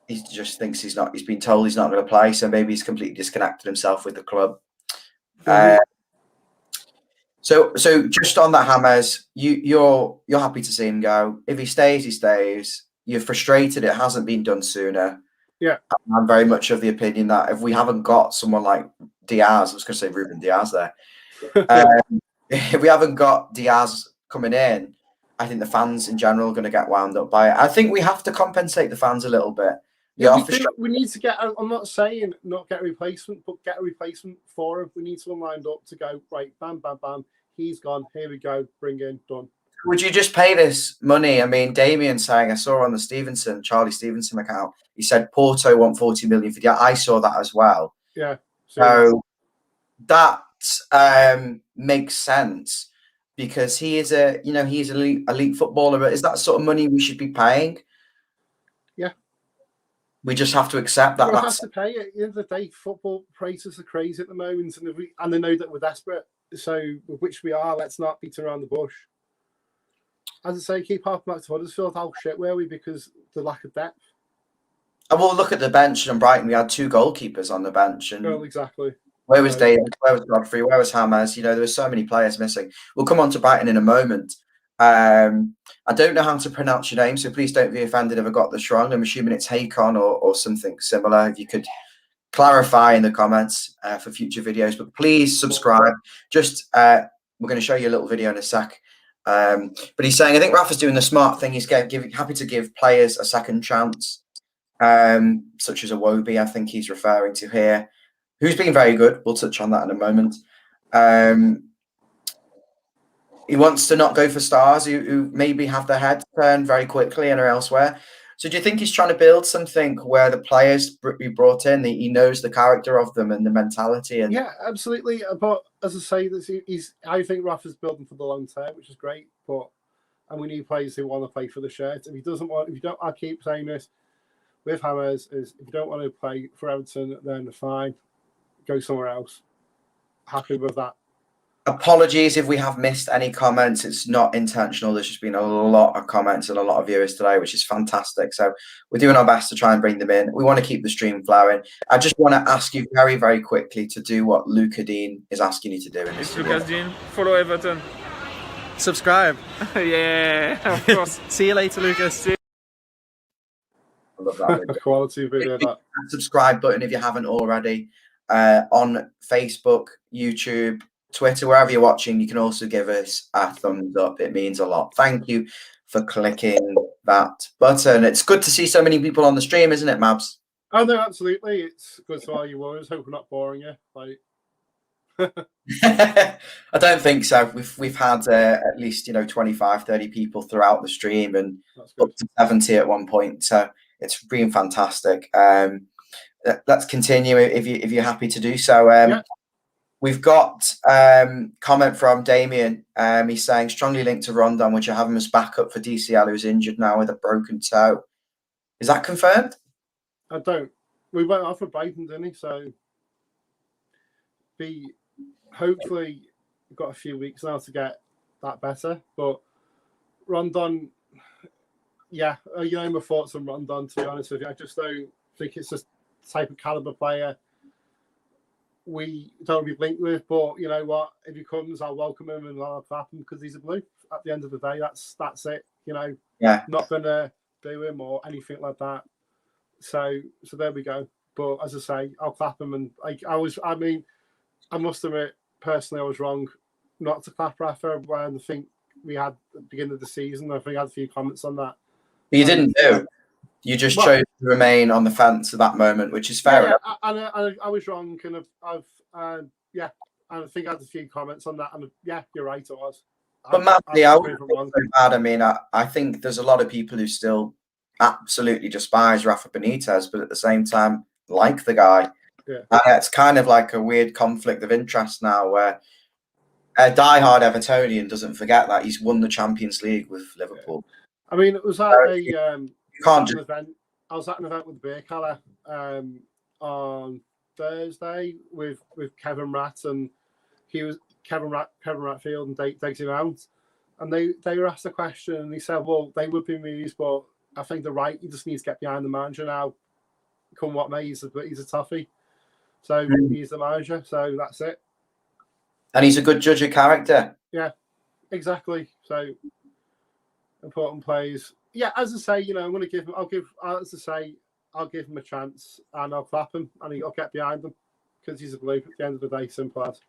He just thinks he's been told he's not going to play, so maybe he's completely disconnected himself with the club. So just on that, James, you're happy to see him go. If he stays, he stays. You're frustrated it hasn't been done sooner. Yeah, I'm very much of the opinion that if we haven't got someone like Diaz, I was going to say Ruben Diaz there. If we haven't got Diaz coming in, I think the fans in general are going to get wound up by it. I think we have to compensate the fans a little bit. Yeah, we need to get. I'm not saying not get a replacement, but get a replacement for him. We need someone lined up to go right. Bam, bam, bam. He's gone. Here we go. Bring in. Done. Would you just pay this money? I mean, Damien saying, I saw on the Charlie Stevenson account, he said Porto want 40 million for I saw that as well. Yeah. So that makes sense because he is he's an elite footballer. But is that sort of money we should be paying? Yeah. We just have to accept that. We have to pay it. At the end of the day, football prices are crazy at the moment, and they know that we're desperate. So, which we are, let's not beat around the bush. As I say, keep harping back to Huddersfield. How shit were we because the lack of depth? And we'll look at the bench in Brighton. We had 2 goalkeepers on the bench. And exactly. Where was David? Where was Godfrey? Where was James? There were so many players missing. We'll come on to Brighton in a moment. I don't know how to pronounce your name, so please don't be offended if I got this wrong. I'm assuming it's Hakon or something similar. If you could clarify in the comments for future videos, but please subscribe. Just we're going to show you a little video in a sec. But he's saying, I think Rafa's doing the smart thing. He's happy to give players a second chance, such as Iwobi, I think he's referring to here, who's been very good. We'll touch on that in a moment. He wants to not go for stars who maybe have their heads turned very quickly and are elsewhere. So do you think he's trying to build something where the players be brought in, he knows the character of them and the mentality? And yeah, absolutely. But as I say, I think Rafa's building for the long term, which is great. And we need players who want to play for the shirt. If you don't, I keep saying this with Hammers, is if you don't want to play for Everton, then fine, go somewhere else. Happy with that. Apologies if we have missed any comments. It's not intentional. There's just been a lot of comments and a lot of viewers today, which is fantastic. So we're doing our best to try and bring them in. We want to keep the stream flowing. I just want to ask you very, very quickly to do what Luca Dean is asking you to do. It's Lucas Dean. Follow Everton. Subscribe. Yeah, of course. See you later, Lucas. I love that. Quality video. That subscribe button if you haven't already. On Facebook, YouTube, Twitter, wherever you're watching, you can also give us a thumbs up. It means a lot. Thank you for clicking that button. It's good to see so many people on the stream, isn't it, Mabs? Oh no, absolutely. It's good to all you viewers. Hope we're not boring you. I don't think so. We've had at least 25, 30 people throughout the stream, and up to 70 at one point. So it's been fantastic. Let's continue if you're happy to do so. Yeah. We've got comment from Damien. He's saying strongly linked to Rondon, which I have him as backup for DCL, who's injured now with a broken toe. Is that confirmed? I don't. We went off of Brighton, didn't he? So hopefully we've got a few weeks now to get that better. But Rondon, yeah, my thoughts on Rondon, to be honest with you. I just don't think it's just the type of caliber player we don't be linked with. But you know what? If he comes, I'll welcome him and I'll clap him because he's a blue. At the end of the day, that's it. Yeah. Not gonna do him or anything like that. So there we go. But as I say, I'll clap him. And I must admit, personally, I was wrong not to clap Rafa when I think we had at the beginning of the season. I think I had a few comments on that. But you didn't do. You just chose to remain on the fence at that moment, which is fair enough. I was wrong, and and I think I had a few comments on that, and you're right, I was. But Matthew, I wouldn't feel so bad. I mean, I think there's a lot of people who still absolutely despise Rafa Benitez, but at the same time like the guy. Yeah. And it's kind of like a weird conflict of interest now, where a diehard Evertonian doesn't forget that he's won the Champions League with Liverpool. I mean, it was at event. I was at an event with Beer Keller on Thursday with Kevin Ratt, and he was Kevin Ratfield and Daisy Mount, and they were asked a question, and he said, "Well, they would be amused, but I think they're right. You just need to get behind the manager now. Come what may, he's a toughie. So he's the manager. So that's it. And he's a good judge of character. Yeah, exactly. So important plays. Yeah, as I say, I'm going to give him. I'll give him a chance, and I'll clap him, and I'll get behind him because he's a blue. At the end of the day, simple as.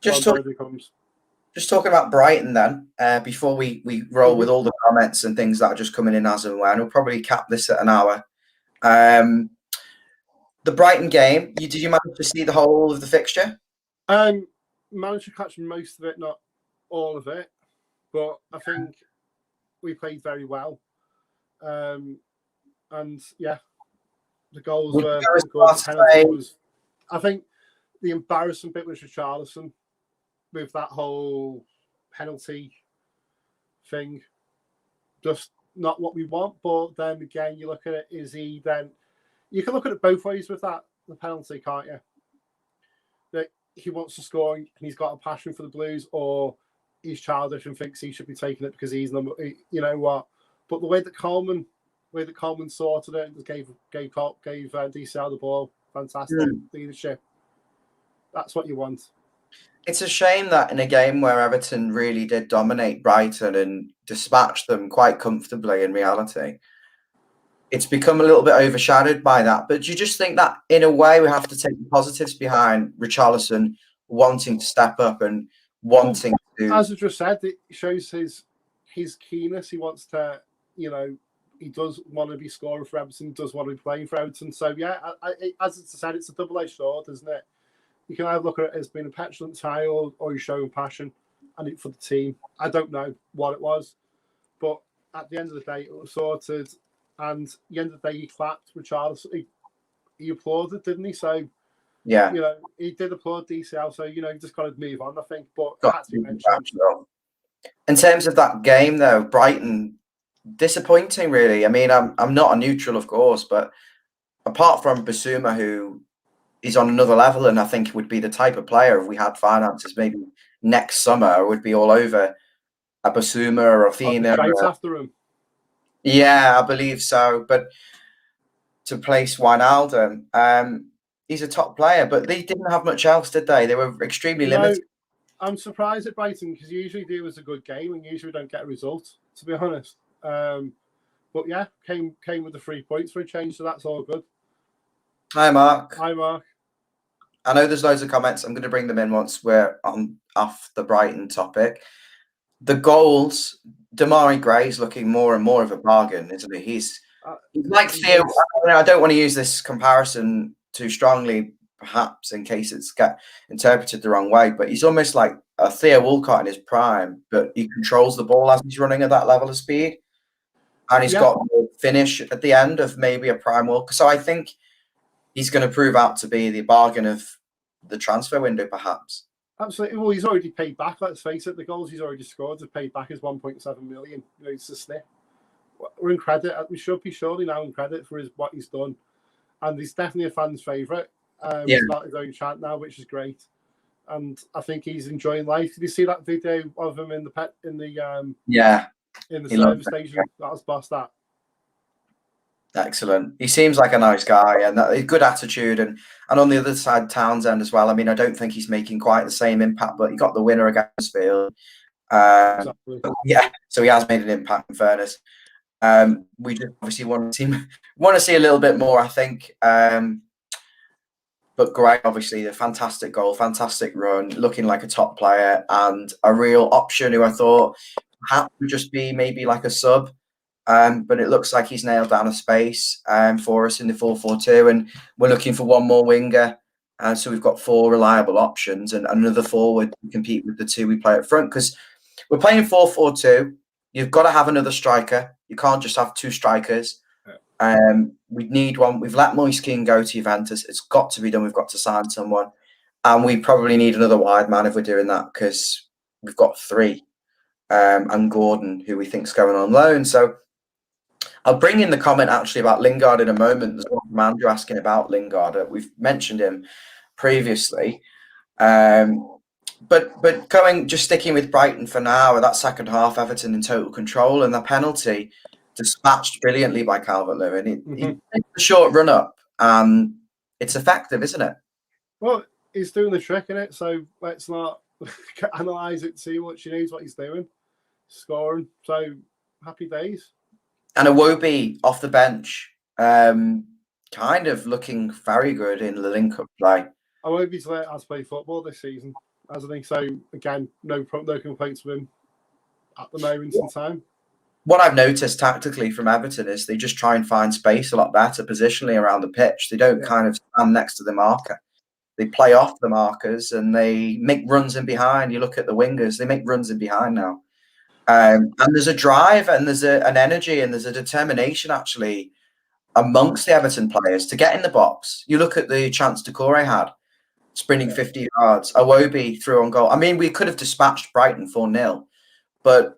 Just talking about Brighton then, before we roll with all the comments and things that are just coming in as and when. We'll probably cap this at an hour. The Brighton game, did you manage to see the whole of the fixture? Managed to catch most of it, not all of it, but I think we played very well. And yeah, the goals were good. I think the embarrassing bit was Richarlison with that whole penalty thing. Just not what we want, but then again, you look at it, you can look at it both ways with the penalty, can't you? That he wants to score and he's got a passion for the Blues, or he's childish and thinks he should be taking it because he's number. You know what? But the way that Coleman sorted it and gave DCL the ball, fantastic leadership. That's what you want. It's a shame that in a game where Everton really did dominate Brighton and dispatch them quite comfortably in reality, it's become a little bit overshadowed by that. But do you just think that in a way we have to take the positives behind Richarlison wanting to step up and wanting to... As I just said, it shows his keenness. He wants to, he does want to be scoring for Everton, does want to be playing for Everton. So, yeah, as I said, it's a double-edged sword, isn't it? You can either look at it as being a petulant child or you're showing passion and for the team. I don't know what it was, but at the end of the day, it was sorted. and at the end of the day, he clapped. Richarlison, he applauded, didn't he? So, Yeah. you know, he did applaud DCL. So, you know, you just got to move on, I think. But it had to be mentioned. In terms of that game, though, Brighton, disappointing, really. I mean, I'm not a neutral, of course, but apart from Basuma, who is on another level, and I think would be the type of player, if we had finances, maybe next summer, would be all over a Basuma or a Fina. After him. Yeah, I believe so. But to place Wijnaldum, he's a top player, but they didn't have much else, did they? They were extremely limited. I'm surprised at Brighton because usually do as a good game and usually don't get a result, to be honest. But yeah, came with the 3 points for a change, so that's all good. Hi, Mark. Hi, Mark. I know there's loads of comments. I'm going to bring them in once we're off the Brighton topic. The goals, Damari Gray's looking more and more of a bargain, isn't he? He's like Theo. I don't want to use this comparison too strongly, perhaps in case it's get interpreted the wrong way, but he's almost like a Theo Walcott in his prime, but he controls the ball as he's running at that level of speed. And he's got the finish at the end of maybe a prime Walker. So I think he's going to prove out to be the bargain of the transfer window, perhaps. Absolutely. Well, he's already paid back, let's face it. The goals he's already scored have paid back his 1.7 million. You know, it's a snip. We're in credit. We should be surely now in credit for what he's done. And he's definitely a fan's favourite. He's got his own chant now, which is great. And I think he's enjoying life. Did you see that video of him in the service station? That was boss that. Excellent. He seems like a nice guy and a good attitude. And on the other side, Townsend as well. I mean, I don't think he's making quite the same impact, but he got the winner against Field. Exactly. Yeah, so he has made an impact, in fairness. We just obviously want to see a little bit more, I think. But Gray, obviously, a fantastic goal, fantastic run, looking like a top player and a real option who I thought perhaps would just be maybe like a sub. But it looks like he's nailed down a space for us in the 4-4-2, and we're looking for one more winger. So we've got 4 reliable options and another forward to compete with the 2 we play up front, because we're playing 4-4-2. You've got to have another striker. You can't just have 2 strikers. We need one. We've let Moise Kean go to Juventus. It's got to be done. We've got to sign someone. And we probably need another wide man if we're doing that, because we've got 3. And Gordon, who we think is going on loan. So I'll bring in the comment actually about Lingard in a moment. There's one from Andrew asking about Lingard. We've mentioned him previously. But sticking with Brighton for now, that second half, Everton in total control, and the penalty dispatched brilliantly by Calvert-Lewin. He takes a short run up, and it's effective, isn't it? Well, he's doing the trick, innit? So let's not analyse it too much. He knows what he's doing, scoring. So happy days. And Iwobi off the bench, kind of looking very good in the link-up play. Iwobi's has played football this season, hasn't he? So again, no complaints with him at the moment in time. What I've noticed tactically from Everton is they just try and find space a lot better positionally around the pitch. They don't kind of stand next to the marker. They play off the markers and they make runs in behind. You look at the wingers, they make runs in behind now. And there's a drive and there's an energy and there's a determination actually amongst the Everton players to get in the box. You look at the chance Doucouré had, sprinting 50 yards. Iwobi threw on goal. I mean, we could have dispatched Brighton 4-0, but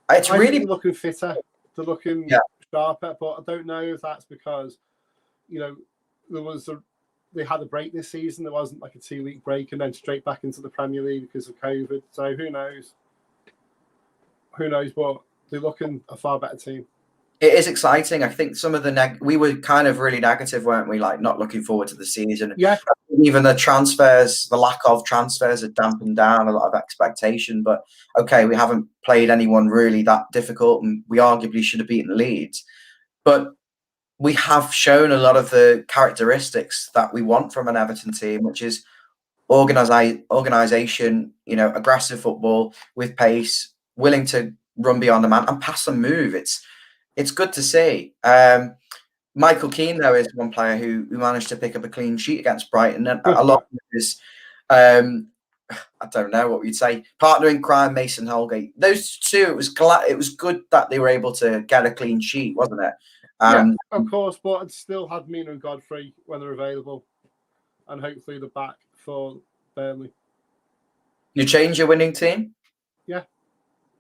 it's really looking fitter. They're looking sharper, but I don't know if that's because, you know, they had a break this season. There wasn't like a 2-week break and then straight back into the Premier League because of COVID. So who knows? Who knows? But they're looking a far better team. It is exciting. I think some of we were kind of really negative, weren't we? Like not looking forward to the season. Yeah. Even the transfers, the lack of transfers had dampened down a lot of expectation. But okay, we haven't played anyone really that difficult, and we arguably should have beaten Leeds. But we have shown a lot of the characteristics that we want from an Everton team, which is organisation, you know, aggressive football with pace, willing to run beyond the man and pass and move. It's good to see. Michael Keane, though, is one player who managed to pick up a clean sheet against Brighton. And a lot of his, I don't know what we'd say, partner in crime, Mason Holgate. Those two, it was good that they were able to get a clean sheet, wasn't it? Of course, but I'd still have Mina and Godfrey when they're available, and hopefully the back for Burnley. You change your winning team? Yeah,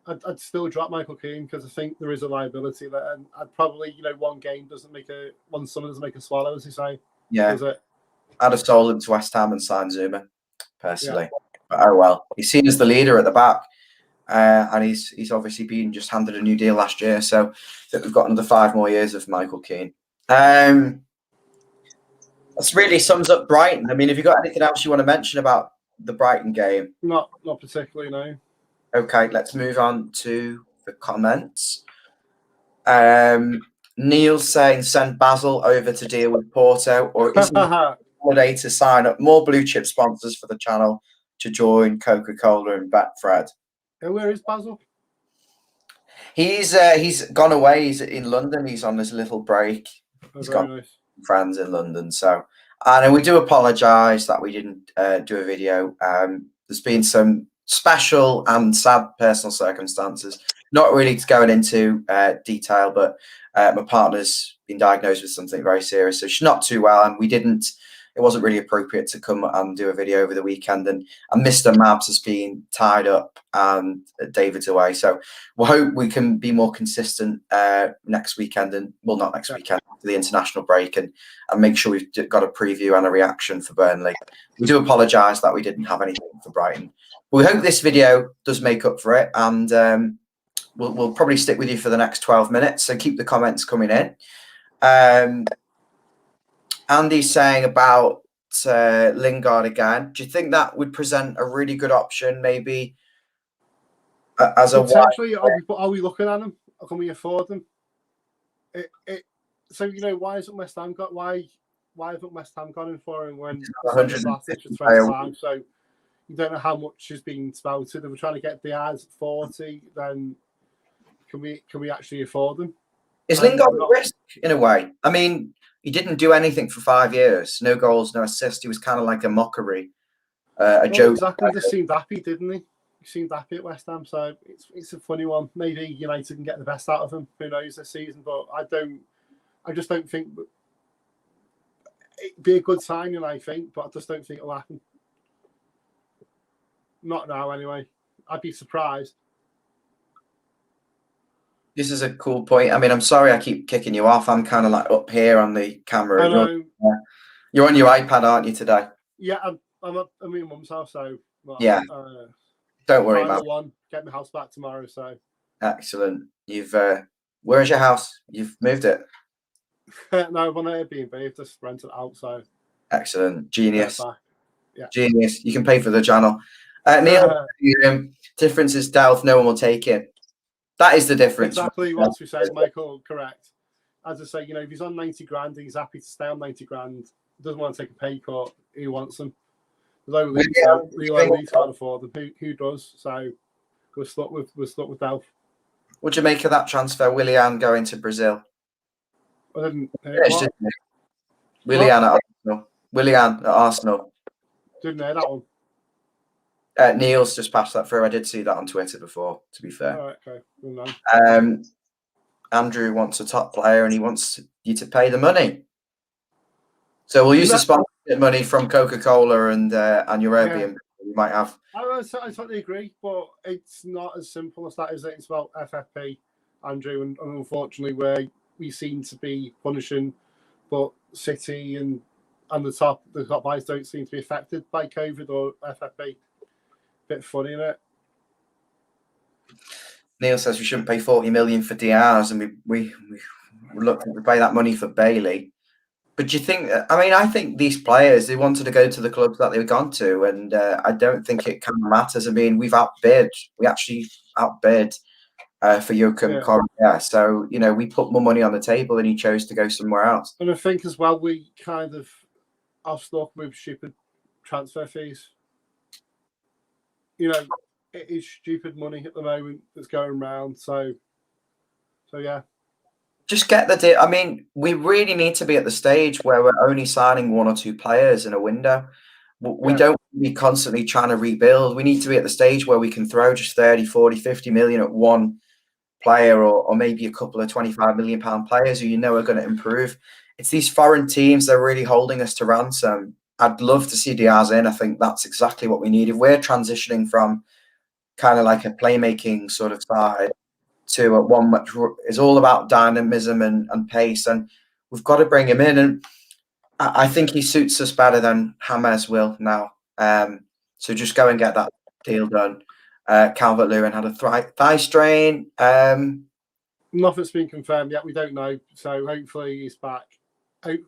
I'd still drop Michael Keane because I think there is a liability there, and I'd probably, one game doesn't make one summer doesn't make a swallow, as you say. Yeah, Does it? I'd have sold him to West Ham and signed Zuma, personally. Yeah. But oh well, he's seen as the leader at the back, and he's obviously been just handed a new deal last year, so I think we've got another 5 more years of Michael Keane. That really sums up Brighton. I mean, have you got anything else you want to mention about the Brighton game? Not particularly, no. Okay, let's move on to the comments. Neil saying send Basil over to deal with Porto, or is he holiday to sign up more blue chip sponsors for the channel to join Coca-Cola and Betfred? Where is Basil? He's gone away. He's in London. He's on his little break. He's got friends in London. So, and we do apologise that we didn't do a video. There's been some special and sad personal circumstances. Not really going into detail, but my partner's been diagnosed with something very serious, so she's not too well, and it wasn't really appropriate to come and do a video over the weekend, and Mr. Mabs has been tied up and David's away, so we'll hope we can be more consistent next weekend, and well, not next weekend, after the international break, and make sure we've got a preview and a reaction for Burnley. We do apologise that we didn't have anything for Brighton. We hope this video does make up for it, and we'll probably stick with you for the next 12 minutes, so keep the comments coming in. Andy's saying about Lingard again. Do you think that would present a really good option, maybe as a potentially? Are we looking at them? Can we afford them? So why hasn't West Ham got why haven't West Ham gone in for him when time? So you don't know how much has been spouted. If we're trying to get Diaz at 40, then can we actually afford them? Is Lingard a risk in a way? I mean, he didn't do anything for 5 years. No goals, no assists. He was kind of like a mockery, a joke. Exactly. He just seemed happy, didn't he? He seemed happy at West Ham. So it's a funny one. Maybe United can get the best out of him. Who knows this season? But I just don't think it'd be a good signing, I think, but I just don't think it'll happen. Not now, anyway. I'd be surprised. This is a cool point. I mean, I'm sorry I keep kicking you off. I'm kind of like up here on the camera. I know. You're on your iPad, aren't you, at Yeah, I'm at my mum's house, so... Well, yeah. Don't worry, man. Get my house back tomorrow, so... Excellent. You've... where's your house? You've moved it? No, I'm on Airbnb. I've just rented it out, so... Excellent. Genius. Yeah. Genius. You can pay for the channel. Neil, difference is Delph. No one will take it. That is the difference. Exactly what we said, Michael. Correct. As I say, if he's on 90 grand, he's happy to stay on 90 grand. He doesn't want to take a pay cut. He wants them. There's only can't afford them. Who does? So we're stuck with Delph. What do you make of that transfer, Willian going to Brazil? I didn't. Willian at Arsenal. Willian at Arsenal. Didn't know that one. Neil's just passed that through. I did see that on Twitter before, to be fair. All right, okay. Well, Andrew wants a top player and he wants you to pay the money. So we'll use the sponsorship money from Coca-Cola and your Airbnb. You might have. I totally agree, but it's not as simple as that, is it? It's about FFP, Andrew, and unfortunately where we seem to be punishing, but City and the top guys don't seem to be affected by COVID or FFP. Bit funny, isn't it? Neil says we shouldn't pay 40 million for Diaz, and we reluctant to pay that money for Bailey. But do you think? I mean, I think these players, they wanted to go to the clubs that they've gone to, and I don't think it kind of matters. I mean, we actually outbid for Joachim Correa, so we put more money on the table, and he chose to go somewhere else. And I think as well, we kind of are stuck with stupid transfer fees. It is stupid money at the moment that's going around. So yeah. Just get the deal. I mean, we really need to be at the stage where we're only signing 1 or 2 players in a window. We don't be constantly trying to rebuild. We need to be at the stage where we can throw just 30, 40, 50 million at one player or maybe a couple of £25 million players who are going to improve. It's these foreign teams that are really holding us to ransom. I'd love to see Diaz in. I think that's exactly what we need. If we're transitioning from kind of like a playmaking sort of side to one which is all about dynamism and pace, and we've got to bring him in. And I think he suits us better than James will now. So just go and get that deal done. Calvert-Lewin had a thigh strain. Nothing's been confirmed yet. We don't know. So hopefully he's back.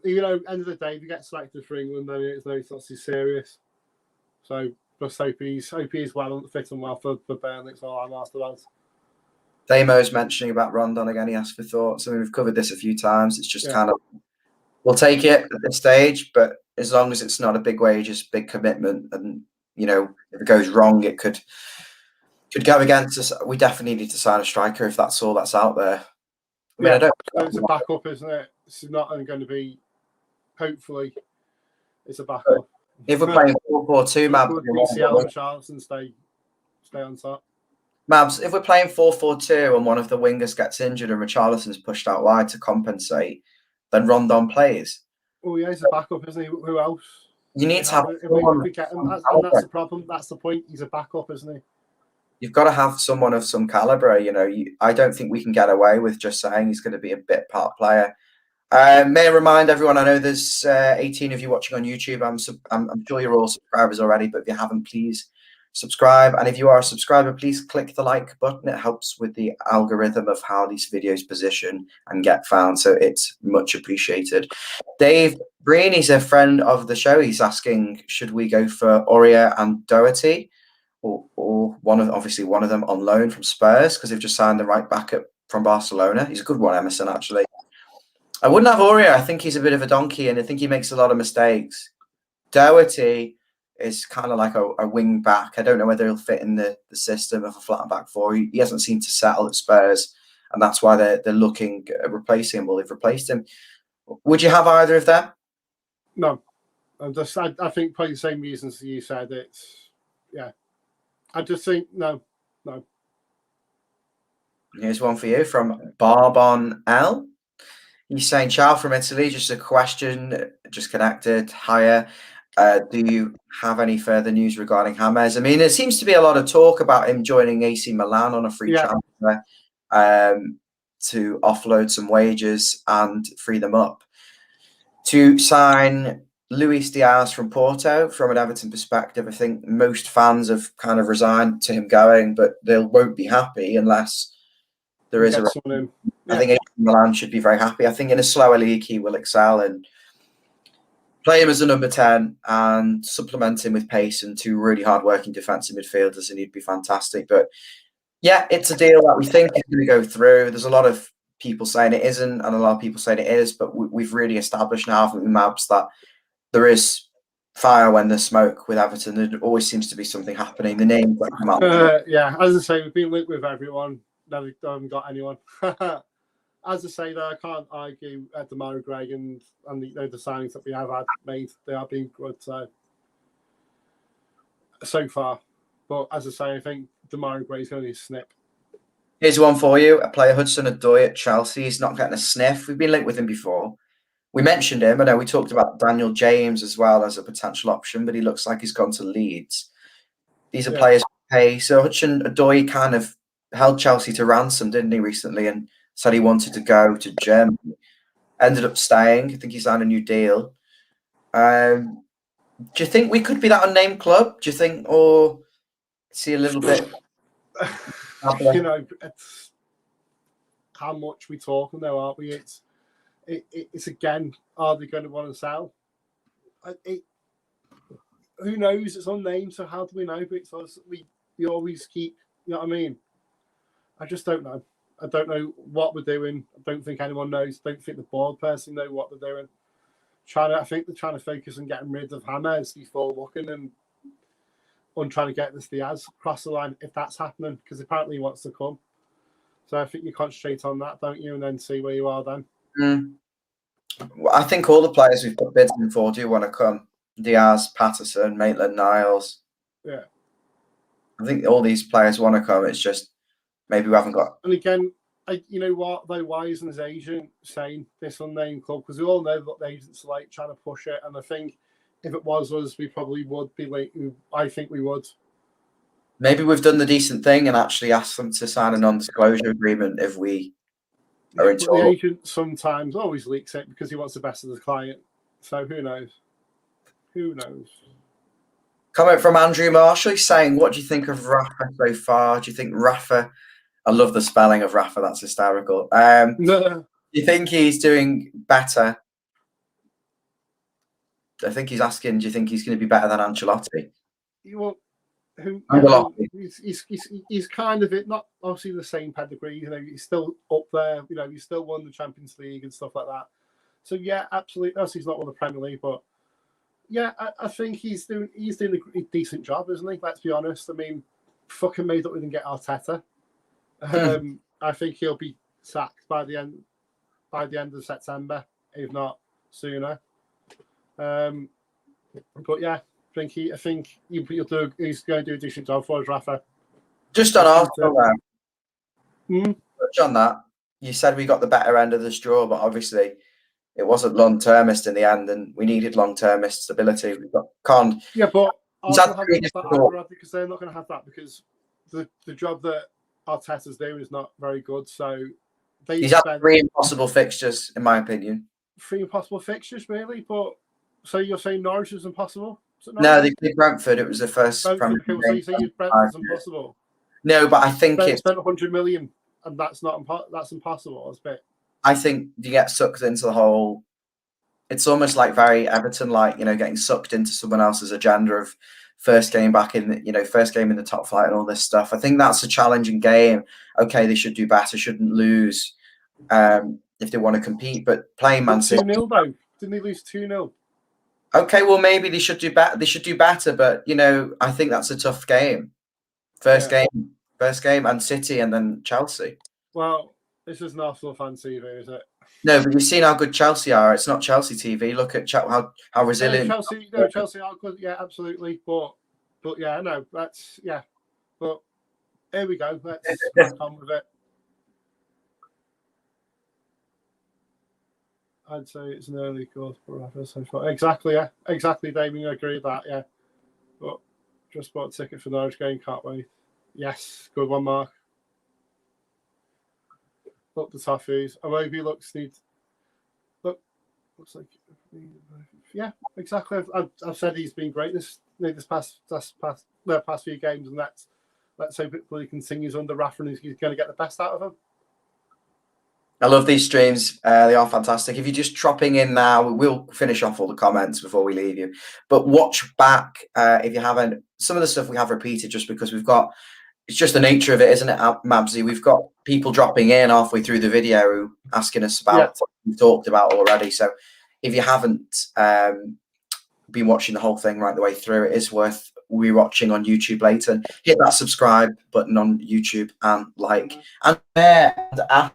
You know, end of the day, if he gets selected for England, then it's no thoughts he's serious. So just hope he's well, fit and well for Burnley. That's all I'm asked about. Damo's mentioning about Rondon again. He asked for thoughts. I mean, we've covered this a few times. It's just kind of, we'll take it at this stage, but as long as it's not a big wages, big commitment, and if it goes wrong, it could go against us. We definitely need to sign a striker if that's all that's out there. I mean, it's a backup, isn't it? It's not going to be. Hopefully, it's a backup. If we're playing 4-4-2, Mabs, DCL and Charlton stay on top. Mabs, if we're playing 4-4-2 and one of the wingers gets injured and Richarlison's pushed out wide to compensate, then Rondon plays. Oh yeah, he's a backup, isn't he? Who else? You need to have. If we get him, and that's the problem. That's the point. He's a backup, isn't he? You've got to have someone of some caliber. I don't think we can get away with just saying he's going to be a bit part player. May I remind everyone? I know there's 18 of you watching on YouTube. I'm sure you're all subscribers already, but if you haven't, please subscribe. And if you are a subscriber, please click the like button. It helps with the algorithm of how these videos position and get found. So it's much appreciated. Dave Breen, he's a friend of the show. He's asking, should we go for Aurier and Doherty, or one of them on loan from Spurs because they've just signed the right back from Barcelona. He's a good one, Emerson, actually. I wouldn't have Aurier. I think he's a bit of a donkey, and I think he makes a lot of mistakes. Doherty is kind of like a wing back. I don't know whether he'll fit in the system of a flat back four. He hasn't seemed to settle at Spurs, and that's why they're looking at replacing him. Well, they've replaced him. Would you have either of them? No. I think probably the same reasons you said. I just think no. Here's one for you from Barbon L. He's saying, ciao from Italy. Just a question, just connected. Hiya. Do you have any further news regarding James? I mean, there seems to be a lot of talk about him joining AC Milan on a free transfer to offload some wages and free them up. To sign Luis Diaz from Porto, from an Everton perspective, I think most fans have kind of resigned to him going, but they won't be happy unless there is I think AC Milan should be very happy. I think in a slower league, he will excel, and play him as a number 10 and supplement him with pace and two really hard-working defensive midfielders, and he'd be fantastic. But yeah, it's a deal that we think is going to go through. There's a lot of people saying it isn't, and a lot of people saying it is, but we've really established now, haven't we, Mabs, that there is fire when there's smoke with Everton. There always seems to be something happening. The names that come up. Yeah, as I say, we've been linked with everyone. Never haven't got anyone. As I say, though, I can't argue at Demarai Gray and the signings that we have made. They have been good so far. But as I say, I think Demarai Gray is going to be a snip. Here's one for you. A player, Hudson-Odoi at Chelsea. He's not getting a sniff. We've been linked with him before. We mentioned him. I know we talked about Daniel James as well as a potential option, but he looks like he's gone to Leeds. These are players who pay. So Hudson-Odoi kind of held Chelsea to ransom, didn't he, recently, and said he wanted to go to Germany. Ended up staying. I think he signed a new deal. Do you think we could be that unnamed club? Do you think, or see a little bit? It's how much we're talking though, aren't we? It's again, are they going to want to sell? Who knows? It's unnamed, so how do we know? Because we always keep, you know what I mean? I just don't know. I don't know what we're doing. I don't think anyone knows. I don't think the board personally know what they're doing. I think they're trying to focus on getting rid of James before looking and on trying to get this Diaz across the line, if that's happening, because apparently he wants to come. So I think you concentrate on that, don't you, and then see where you are then. Well, I think all the players we've put bids in for do want to come. Diaz, Patterson, Maitland-Niles. Yeah. I think all these players want to come. It's just maybe we haven't got. And again, You know what though? Why isn't his agent saying this unnamed club? Because we all know that the agents are like trying to push it, and I think if it was us, we probably would be like. I think we would. Maybe we've done the decent thing and actually asked them to sign a non-disclosure agreement if we are in But talk. the agent sometimes always leaks it because he wants the best of the client. So who knows? Who knows? Comment from Andrew Marshall saying, "What do you think of Rafa so far? Do you think Rafa?" I love the spelling of Rafa. That's hysterical. No. Do you think he's doing better? I think he's asking, do you think he's going to be better than Ancelotti? Well, Ancelotti. he's kind of it. Not obviously the same pedigree. You know, he's still up there. You know, he's still won the Champions League and stuff like that. So yeah, absolutely. Obviously, he's not won the Premier League, but yeah, I think he's doing a decent job, isn't he? Let's be honest. I mean, fucking made up we didn't get Arteta. I think he'll be sacked by the end of September, if not sooner. But yeah, I think he's going to do a decent job for us, Rafa. Just on Arsenal, touch on that. You said we got the better end of the straw, but obviously it wasn't long-termist in the end, and we needed long-termist stability. We've got Con. Yeah, but Arsenal have that because they're not going to have that because the job that Arteta's doing is not very good. So he's had 3 impossible fixtures, in my opinion. 3 impossible fixtures, really? But so you're saying Norwich is impossible? No, they played Brentford. It was the first. So you say Brentford's impossible? No, but I think it's spent 100 million, and that's impossible. It's a bit. I think you get sucked into the whole. It's almost like very Everton-like, getting sucked into someone else's agenda of first game back in, first game in the top flight and all this stuff. I think that's a challenging game. Okay, they should do better, shouldn't lose if they want to compete. But playing Man City 2-0 though, didn't they lose 2-0? Okay, well maybe they should do better. They should do better, but I think that's a tough game. First game, and City, and then Chelsea. Well, this is an Arsenal fan TV, is it? No, but you've seen how good Chelsea are. It's not Chelsea TV. Look at how resilient. Chelsea are good. Yeah, absolutely. But yeah, no, that's But here we go. Let's crack on with it. I'd say it's an early goal for Rafa so far. Exactly, yeah. Exactly, Damien. I agree with that, yeah. But just bought a ticket for the Norwich game. Can't wait. Yes, good one, Mark. Look, the Toffees. Awobi looks like, yeah, exactly. I've said he's been great this past few games, and let's hope it continues under Rafa, and he's going to get the best out of him. I love these streams. They are fantastic. If you're just dropping in now, we'll finish off all the comments before we leave you. But watch back if you haven't. Some of the stuff we have repeated just because it's just the nature of it, isn't it, Mabsy? We've got people dropping in halfway through the video asking us about what we've talked about already. So if you haven't been watching the whole thing right the way through, it is worth rewatching on YouTube later. Hit that subscribe button on YouTube and like and ask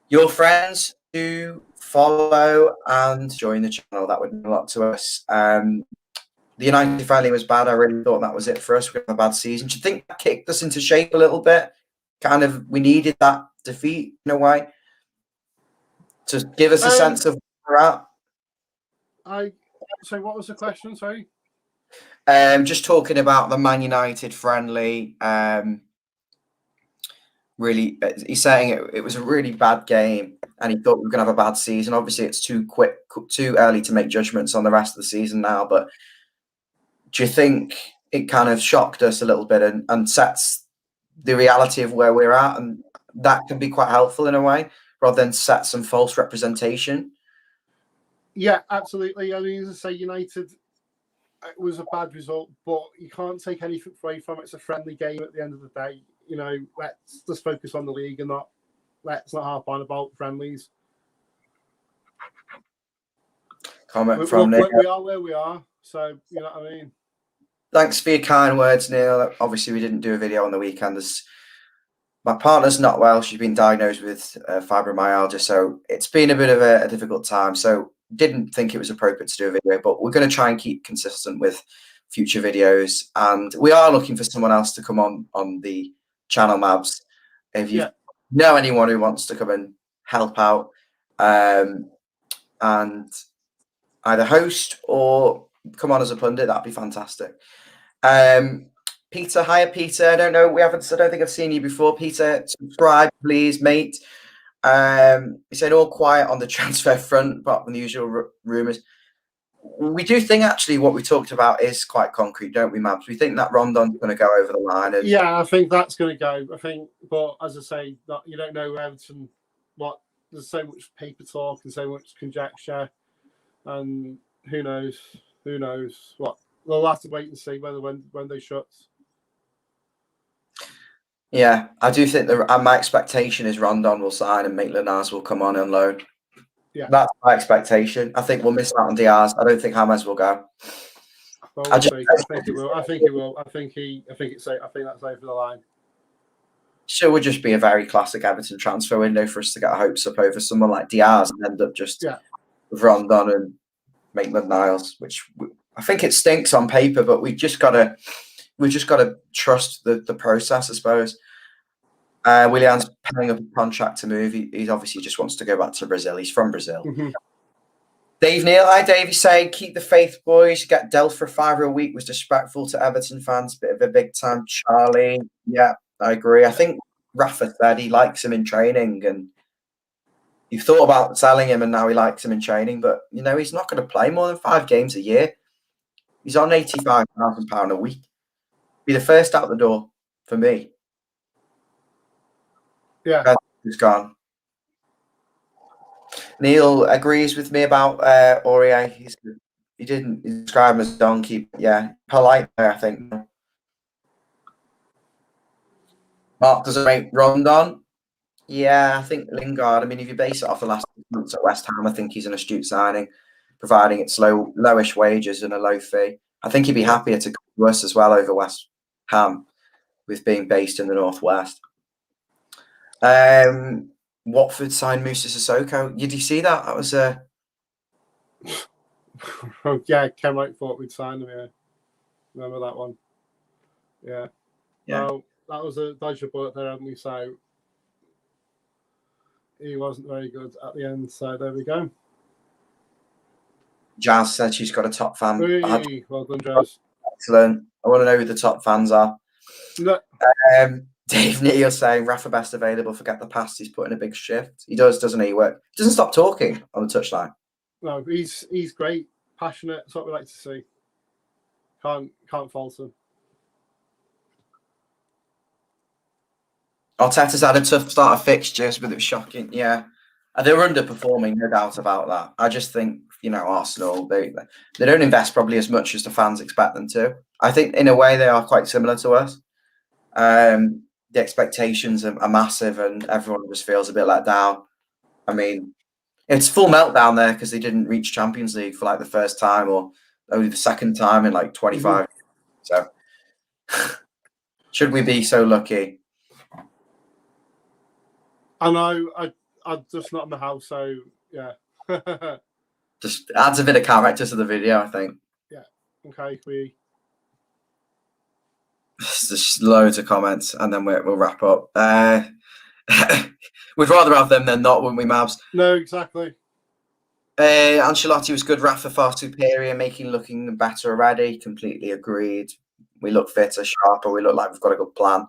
your friends to follow and join the channel. That would mean a lot to us. The United friendly was bad. I really thought that was it for us. We had a bad season. Do you think that kicked us into shape a little bit? We needed that defeat in a way to give us a sense of where we're at. So what was the question? Sorry. Just talking about the Man United friendly. Really, he's saying it was a really bad game, and he thought we were going to have a bad season. Obviously, it's too early to make judgments on the rest of the season now. But do you think it kind of shocked us a little bit and sets the reality of where we're at, and that can be quite helpful in a way, rather than set some false representation? Yeah, absolutely. I mean, as I say, United, it was a bad result, but you can't take anything away from it. It's a friendly game at the end of the day. Let's just focus on the league and let's not harp on about friendlies. Comment from Neil. We are where we are, so you know what I mean. Thanks for your kind words, Neil. Obviously, we didn't do a video on the weekend. My partner's not well. She's been diagnosed with fibromyalgia, so it's been a bit of a difficult time. So didn't think it was appropriate to do a video, but we're going to try and keep consistent with future videos. And we are looking for someone else to come on the channel, Mabs. If you've know anyone who wants to come and help out, and either host or come on as a pundit, that'd be fantastic. Peter, hiya Peter. I don't know. I don't think I've seen you before, Peter. Subscribe, please, mate. He said all quiet on the transfer front, apart from the usual rumours. We do think actually what we talked about is quite concrete, don't we, Mabs? We think that Rondon's going to go over the line. And yeah, I think that's going to go. I think, but as I say, you don't know Everton. There's so much paper talk and so much conjecture, and who knows? Who knows what? We'll have to wait and see whether when they shut. Yeah, I do think that my expectation is Rondon will sign and Maitland-Niles will come on loan. Yeah, that's my expectation. I think we'll miss out on Diaz. I don't think James will go. Well, I think he will. I think he will. I think that's over the line. So it would just be a very classic Everton transfer window for us to get our hopes up over someone like Diaz and end up just with Rondon and Maitland-Niles, which I think it stinks on paper, but we just gotta trust the process, I suppose. Willian's paying up a contract to move. He obviously just wants to go back to Brazil. He's from Brazil. Mm-hmm. Dave Neal, hi Dave. He's saying, keep the faith, boys. Get dealt for £5 a week was disrespectful to Everton fans. Bit of a big time Charlie. Yeah, I agree. I think Rafa said he likes him in training, and you've thought about selling him, and now he likes him in training. But he's not going to play more than 5 games a year. He's on £85,000 a week. Be the first out the door for me. Yeah, he's gone. Neil agrees with me about Aurier. He didn't describe him as a donkey. But yeah, polite there, I think. Mark doesn't rate Rondon. Yeah, I think Lingard. I mean, if you base it off the last 6 months at West Ham, I think he's an astute signing, providing it's lowish wages and a low fee. I think he'd be happier to come to us as well over West Ham, with being based in the Northwest. Watford signed Moussa Sissoko. Did you see that? That was yeah, Kenwright thought we'd sign him. Yeah, remember that one? Yeah. Well, that was a dodge report there, hadn't we? So he wasn't very good at the end. So there we go. Jazz said she's got a top fan. Hey, well done, Jazz. Excellent. I want to know who the top fans are. No. Dave Neal saying Rafa best available. Forget the past. He's put in a big shift. He does, doesn't he? He doesn't stop talking on the touchline. No, he's great, passionate. That's what we like to see. Can't fault him. Arteta's had a tough start of fixtures, but it was shocking. Yeah, they were underperforming, no doubt about that. I just think Arsenal they don't invest probably as much as the fans expect them to. I think in a way they are quite similar to us. The expectations are massive, and everyone just feels a bit let down. I mean, it's full meltdown there because they didn't reach Champions League for like the first time or only the second time in like 25 years. So should we be so lucky? I know. I'm just not in the house, so yeah. Just adds a bit of character to the video, I think. Yeah. Okay. There's loads of comments, and then we'll wrap up. We'd rather have them than not, wouldn't we, Mabs? No, exactly. Ancelotti was good. Rafa far superior, looking better already. Completely agreed. We look fitter, sharper. We look like we've got a good plan.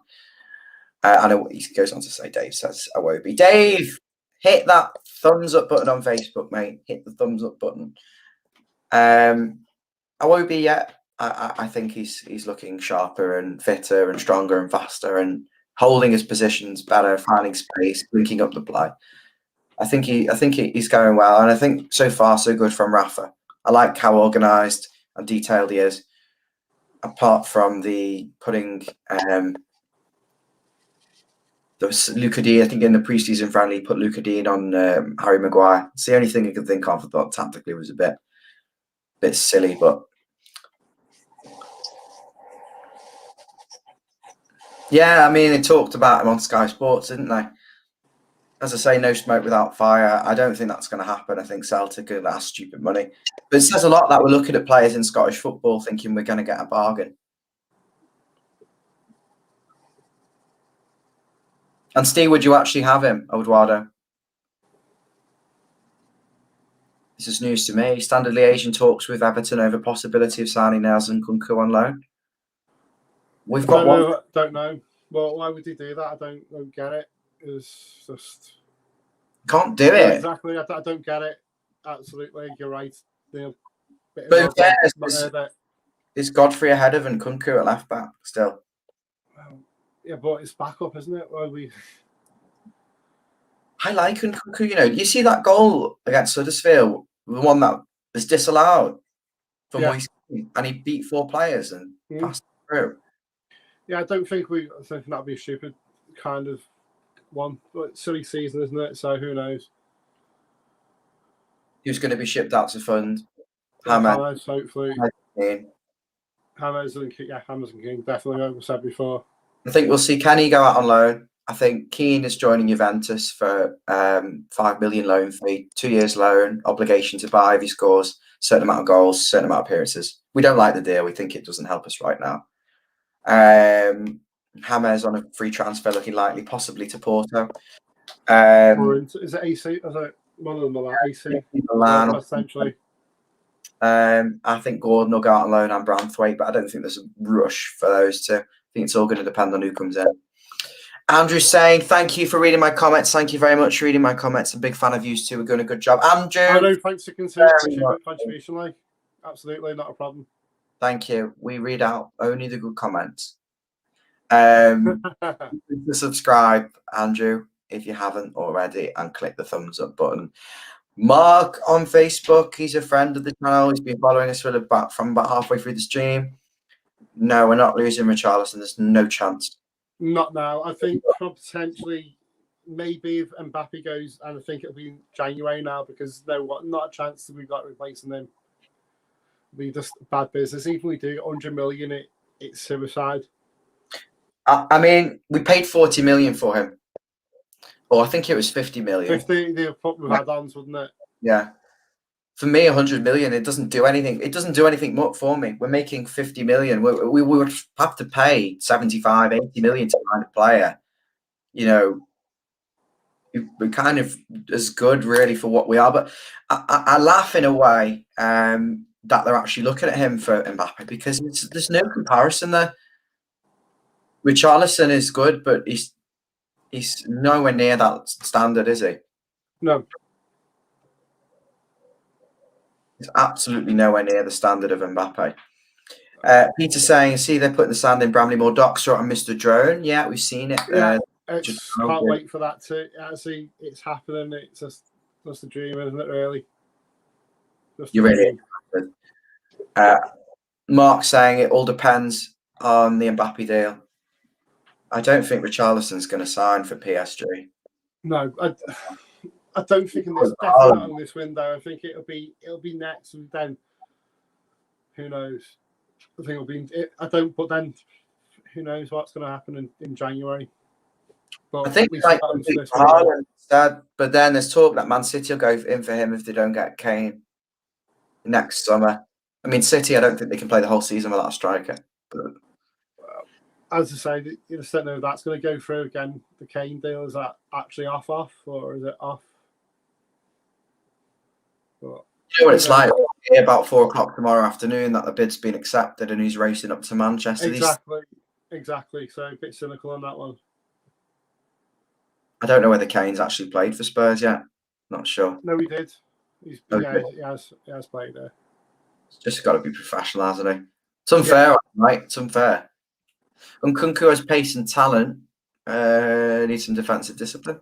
I know he goes on to say, Dave says, Awobi. Dave, hit that thumbs up button on Facebook, mate. Hit the thumbs up button. Awobi, yeah. I think he's looking sharper and fitter and stronger and faster and holding his positions better, finding space, linking up the play. I think he's going well, and I think so far so good from Rafa. I like how organised and detailed he is. Apart from the putting Luca D, I think in the pre-season friendly, put Luca D on Harry Maguire. It's the only thing I can think of. I thought tactically was a bit silly, but. Yeah, I mean, they talked about him on Sky Sports, didn't they? As I say, no smoke without fire. I don't think that's going to happen. I think Celtic are that stupid money. But it says a lot that we're looking at players in Scottish football thinking we're going to get a bargain. And Steve, would you actually have him, Eduardo? This is news to me. Standard liaison talks with Everton over possibility of signing Niles and Nkunku on loan. We've got one. Don't know. Well, why would he do that? I don't get it. It's just Can't do it. Exactly. I don't get it. Absolutely, you're right. But is Godfrey ahead of Nkunku at left back still? Yeah, but it's backup, isn't it? I like Nkunku. You know, you see that goal against Huddersfield, the one that was disallowed from Moise, and he beat 4 players and passed through. Yeah, I think that'd be a stupid kind of one, but silly season, isn't it? So who knows? Who's going to be shipped out to fund? Hammers, hopefully. Hammers and King, definitely, like we said before. I think we'll see Kenny go out on loan. I think Keane is joining Juventus for 5 million loan fee, 2 years loan, obligation to buy if he scores a certain amount of goals, certain amount of appearances. We don't like the deal. We think it doesn't help us right now. James on a free transfer, looking likely, possibly to Porto. Is it AC? Is it one of them? AC Milan, essentially. I think Gordon will go out on loan and Branthwaite, but I don't think there's a rush for those two. I think it's all going to depend on who comes in. Andrew's saying, thank you for reading my comments. Thank you very much for reading my comments. I'm a big fan of you two. We're doing a good job. Andrew. I know, thanks for contribution. Like, absolutely, not a problem. Thank you. We read out only the good comments. Subscribe, Andrew, if you haven't already, and click the thumbs up button. Mark on Facebook, he's a friend of the channel. He's been following us from about halfway through the stream. No, we're not losing Richarlison. There's no chance. Not now. I think potentially, maybe if Mbappe goes, and I think it'll be January now, because not a chance that we've got replacing him. It'll be just bad business. Even if we do 100 million, it's suicide. I mean, we paid 40 million for him. Or I think it was 50 million. 50, they'll put with add-ons, wouldn't it? Yeah. For me, 100 million, it doesn't do anything. It doesn't do anything much for me. We're making 50 million. We would have to pay 75, 80 million to find a player. You know, we're kind of as good, really, for what we are. But I laugh in a way that they're actually looking at him for Mbappe, because there's no comparison there. Richarlison is good, but he's nowhere near that standard, is he? No. It's absolutely nowhere near the standard of Mbappe. Peter saying, see, they're putting the sand in Bramley-Moore Docks on Mr. Drone. Yeah, we've seen it. Yeah, can't wait for that to actually. It's happening. It's just a dream, isn't it? Really. You're really excited. Mark saying it all depends on the Mbappe deal. I don't think Richarlison's going to sign for PSG. No, I don't think in this definitely in this window. I think it'll be next, and then who knows? I think it'll be. But then who knows what's going to happen in January? But I think like Haaland instead. But then there's talk that Man City will go in for him if they don't get Kane next summer. I mean, City, I don't think they can play the whole season without a striker. But as I say, you just don't know if that's going to go through again. The Kane deal, is that actually off, or is it off? But, you know what it's like? About 4 o'clock tomorrow afternoon that the bid's been accepted and he's racing up to Manchester. Exactly. So a bit cynical on that one. I don't know whether Kane's actually played for Spurs yet. Not sure. No, he did. He has played there. It's just got to be professional, hasn't he? It's unfair, right? It's unfair. Nkunku has pace and talent. Needs some defensive discipline.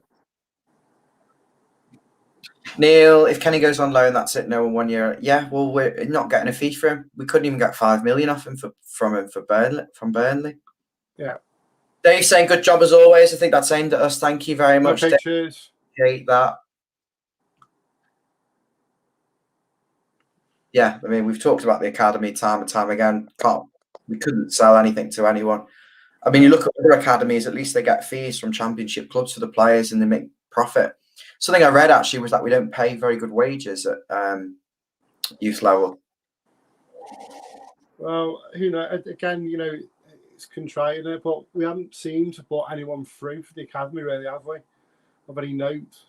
Neil, if Kenny goes on loan, that's it. No 1 year. Yeah, well, we're not getting a fee for him. We couldn't even get 5 million off him from Burnley. Yeah. Dave saying good job as always. I think that's aimed at us. Thank you very much. Okay, Dave. cheers. Hate that. Yeah, I mean, we've talked about the academy time and time again. We couldn't sell anything to anyone. I mean, you look at other academies, at least they get fees from championship clubs for the players and they make profit. Something I read actually was that we don't pay very good wages at youth level. Well, who knows? Again, it's contrite, isn't it? But we haven't seemed to put anyone through for the academy, really, have we? Of any note.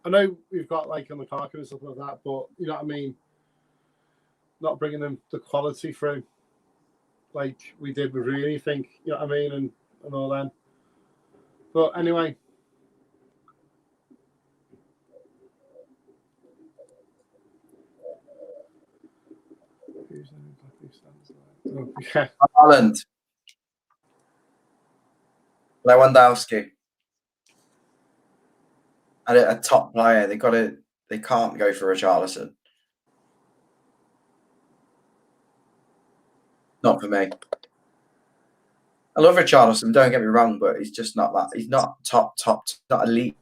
I know we've got like on the Lukaku and stuff like that, but you know what I mean? Not bringing them the quality through like we did with Rooney, think, you know what I mean? And all that. But anyway. Oh, yeah. Haaland. Lewandowski. And a top player. They can't go for Richarlison. Not for me. I love Richarlison, don't get me wrong, but he's just not that. He's not top, not elite.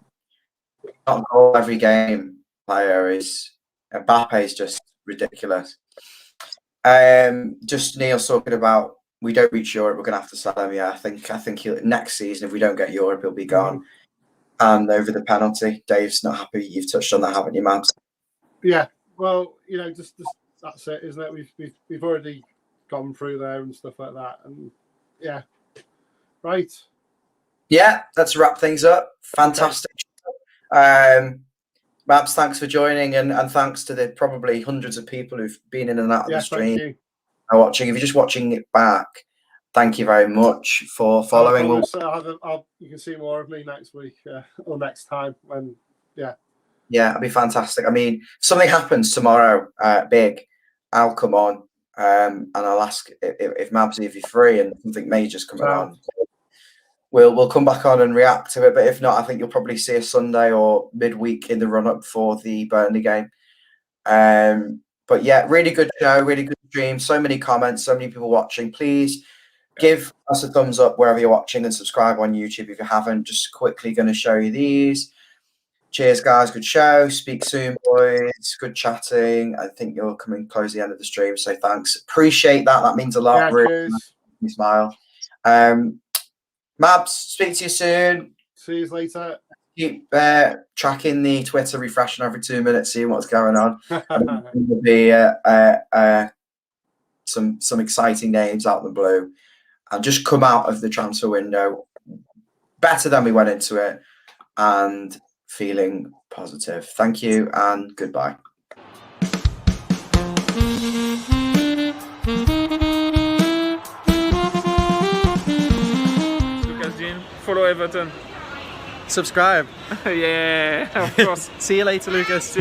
Not goal every game player is. Mbappe is just ridiculous. Just Neil's talking about we don't reach Europe, we're going to have to sell him. Yeah, I think next season, if we don't get Europe, he'll be gone. And over the penalty, Dave's not happy. You've touched on that, haven't you, Mabs? Yeah, well, you know, just that's it, isn't it? We've already gone through there and stuff like that, and yeah, right. Yeah, let's wrap things up. Fantastic. Mabs, thanks for joining, and thanks to the probably hundreds of people who've been in and out of the stream and watching. If you're just watching it back, thank you very much for following. You can see more of me next week or next time when, yeah, it'll be fantastic. I mean, if something happens tomorrow, big, I'll come on and I'll ask if Mabsy, if you're free and something major's coming on. We'll come back on and react to it, but if not, I think you'll probably see a Sunday or midweek in the run-up for the Burnley game. But yeah, really good show, really good stream. So many comments, so many people watching. Please give us a thumbs up wherever you're watching and subscribe on YouTube if you haven't. Just quickly going to show you these. Cheers, guys. Good show. Speak soon, boys. Good chatting. I think you're coming close to the end of the stream, so thanks. Appreciate that. That means a lot. Yeah, really makes me smile. Mabs, speak to you soon. See you later. Keep tracking the Twitter, refreshing every 2 minutes, seeing what's going on. There'll be some exciting names out of the blue, and just come out of the transfer window better than we went into it, and feeling positive. Thank you and goodbye. Follow Everton. Subscribe. Yeah, of course. See you later, Lucas.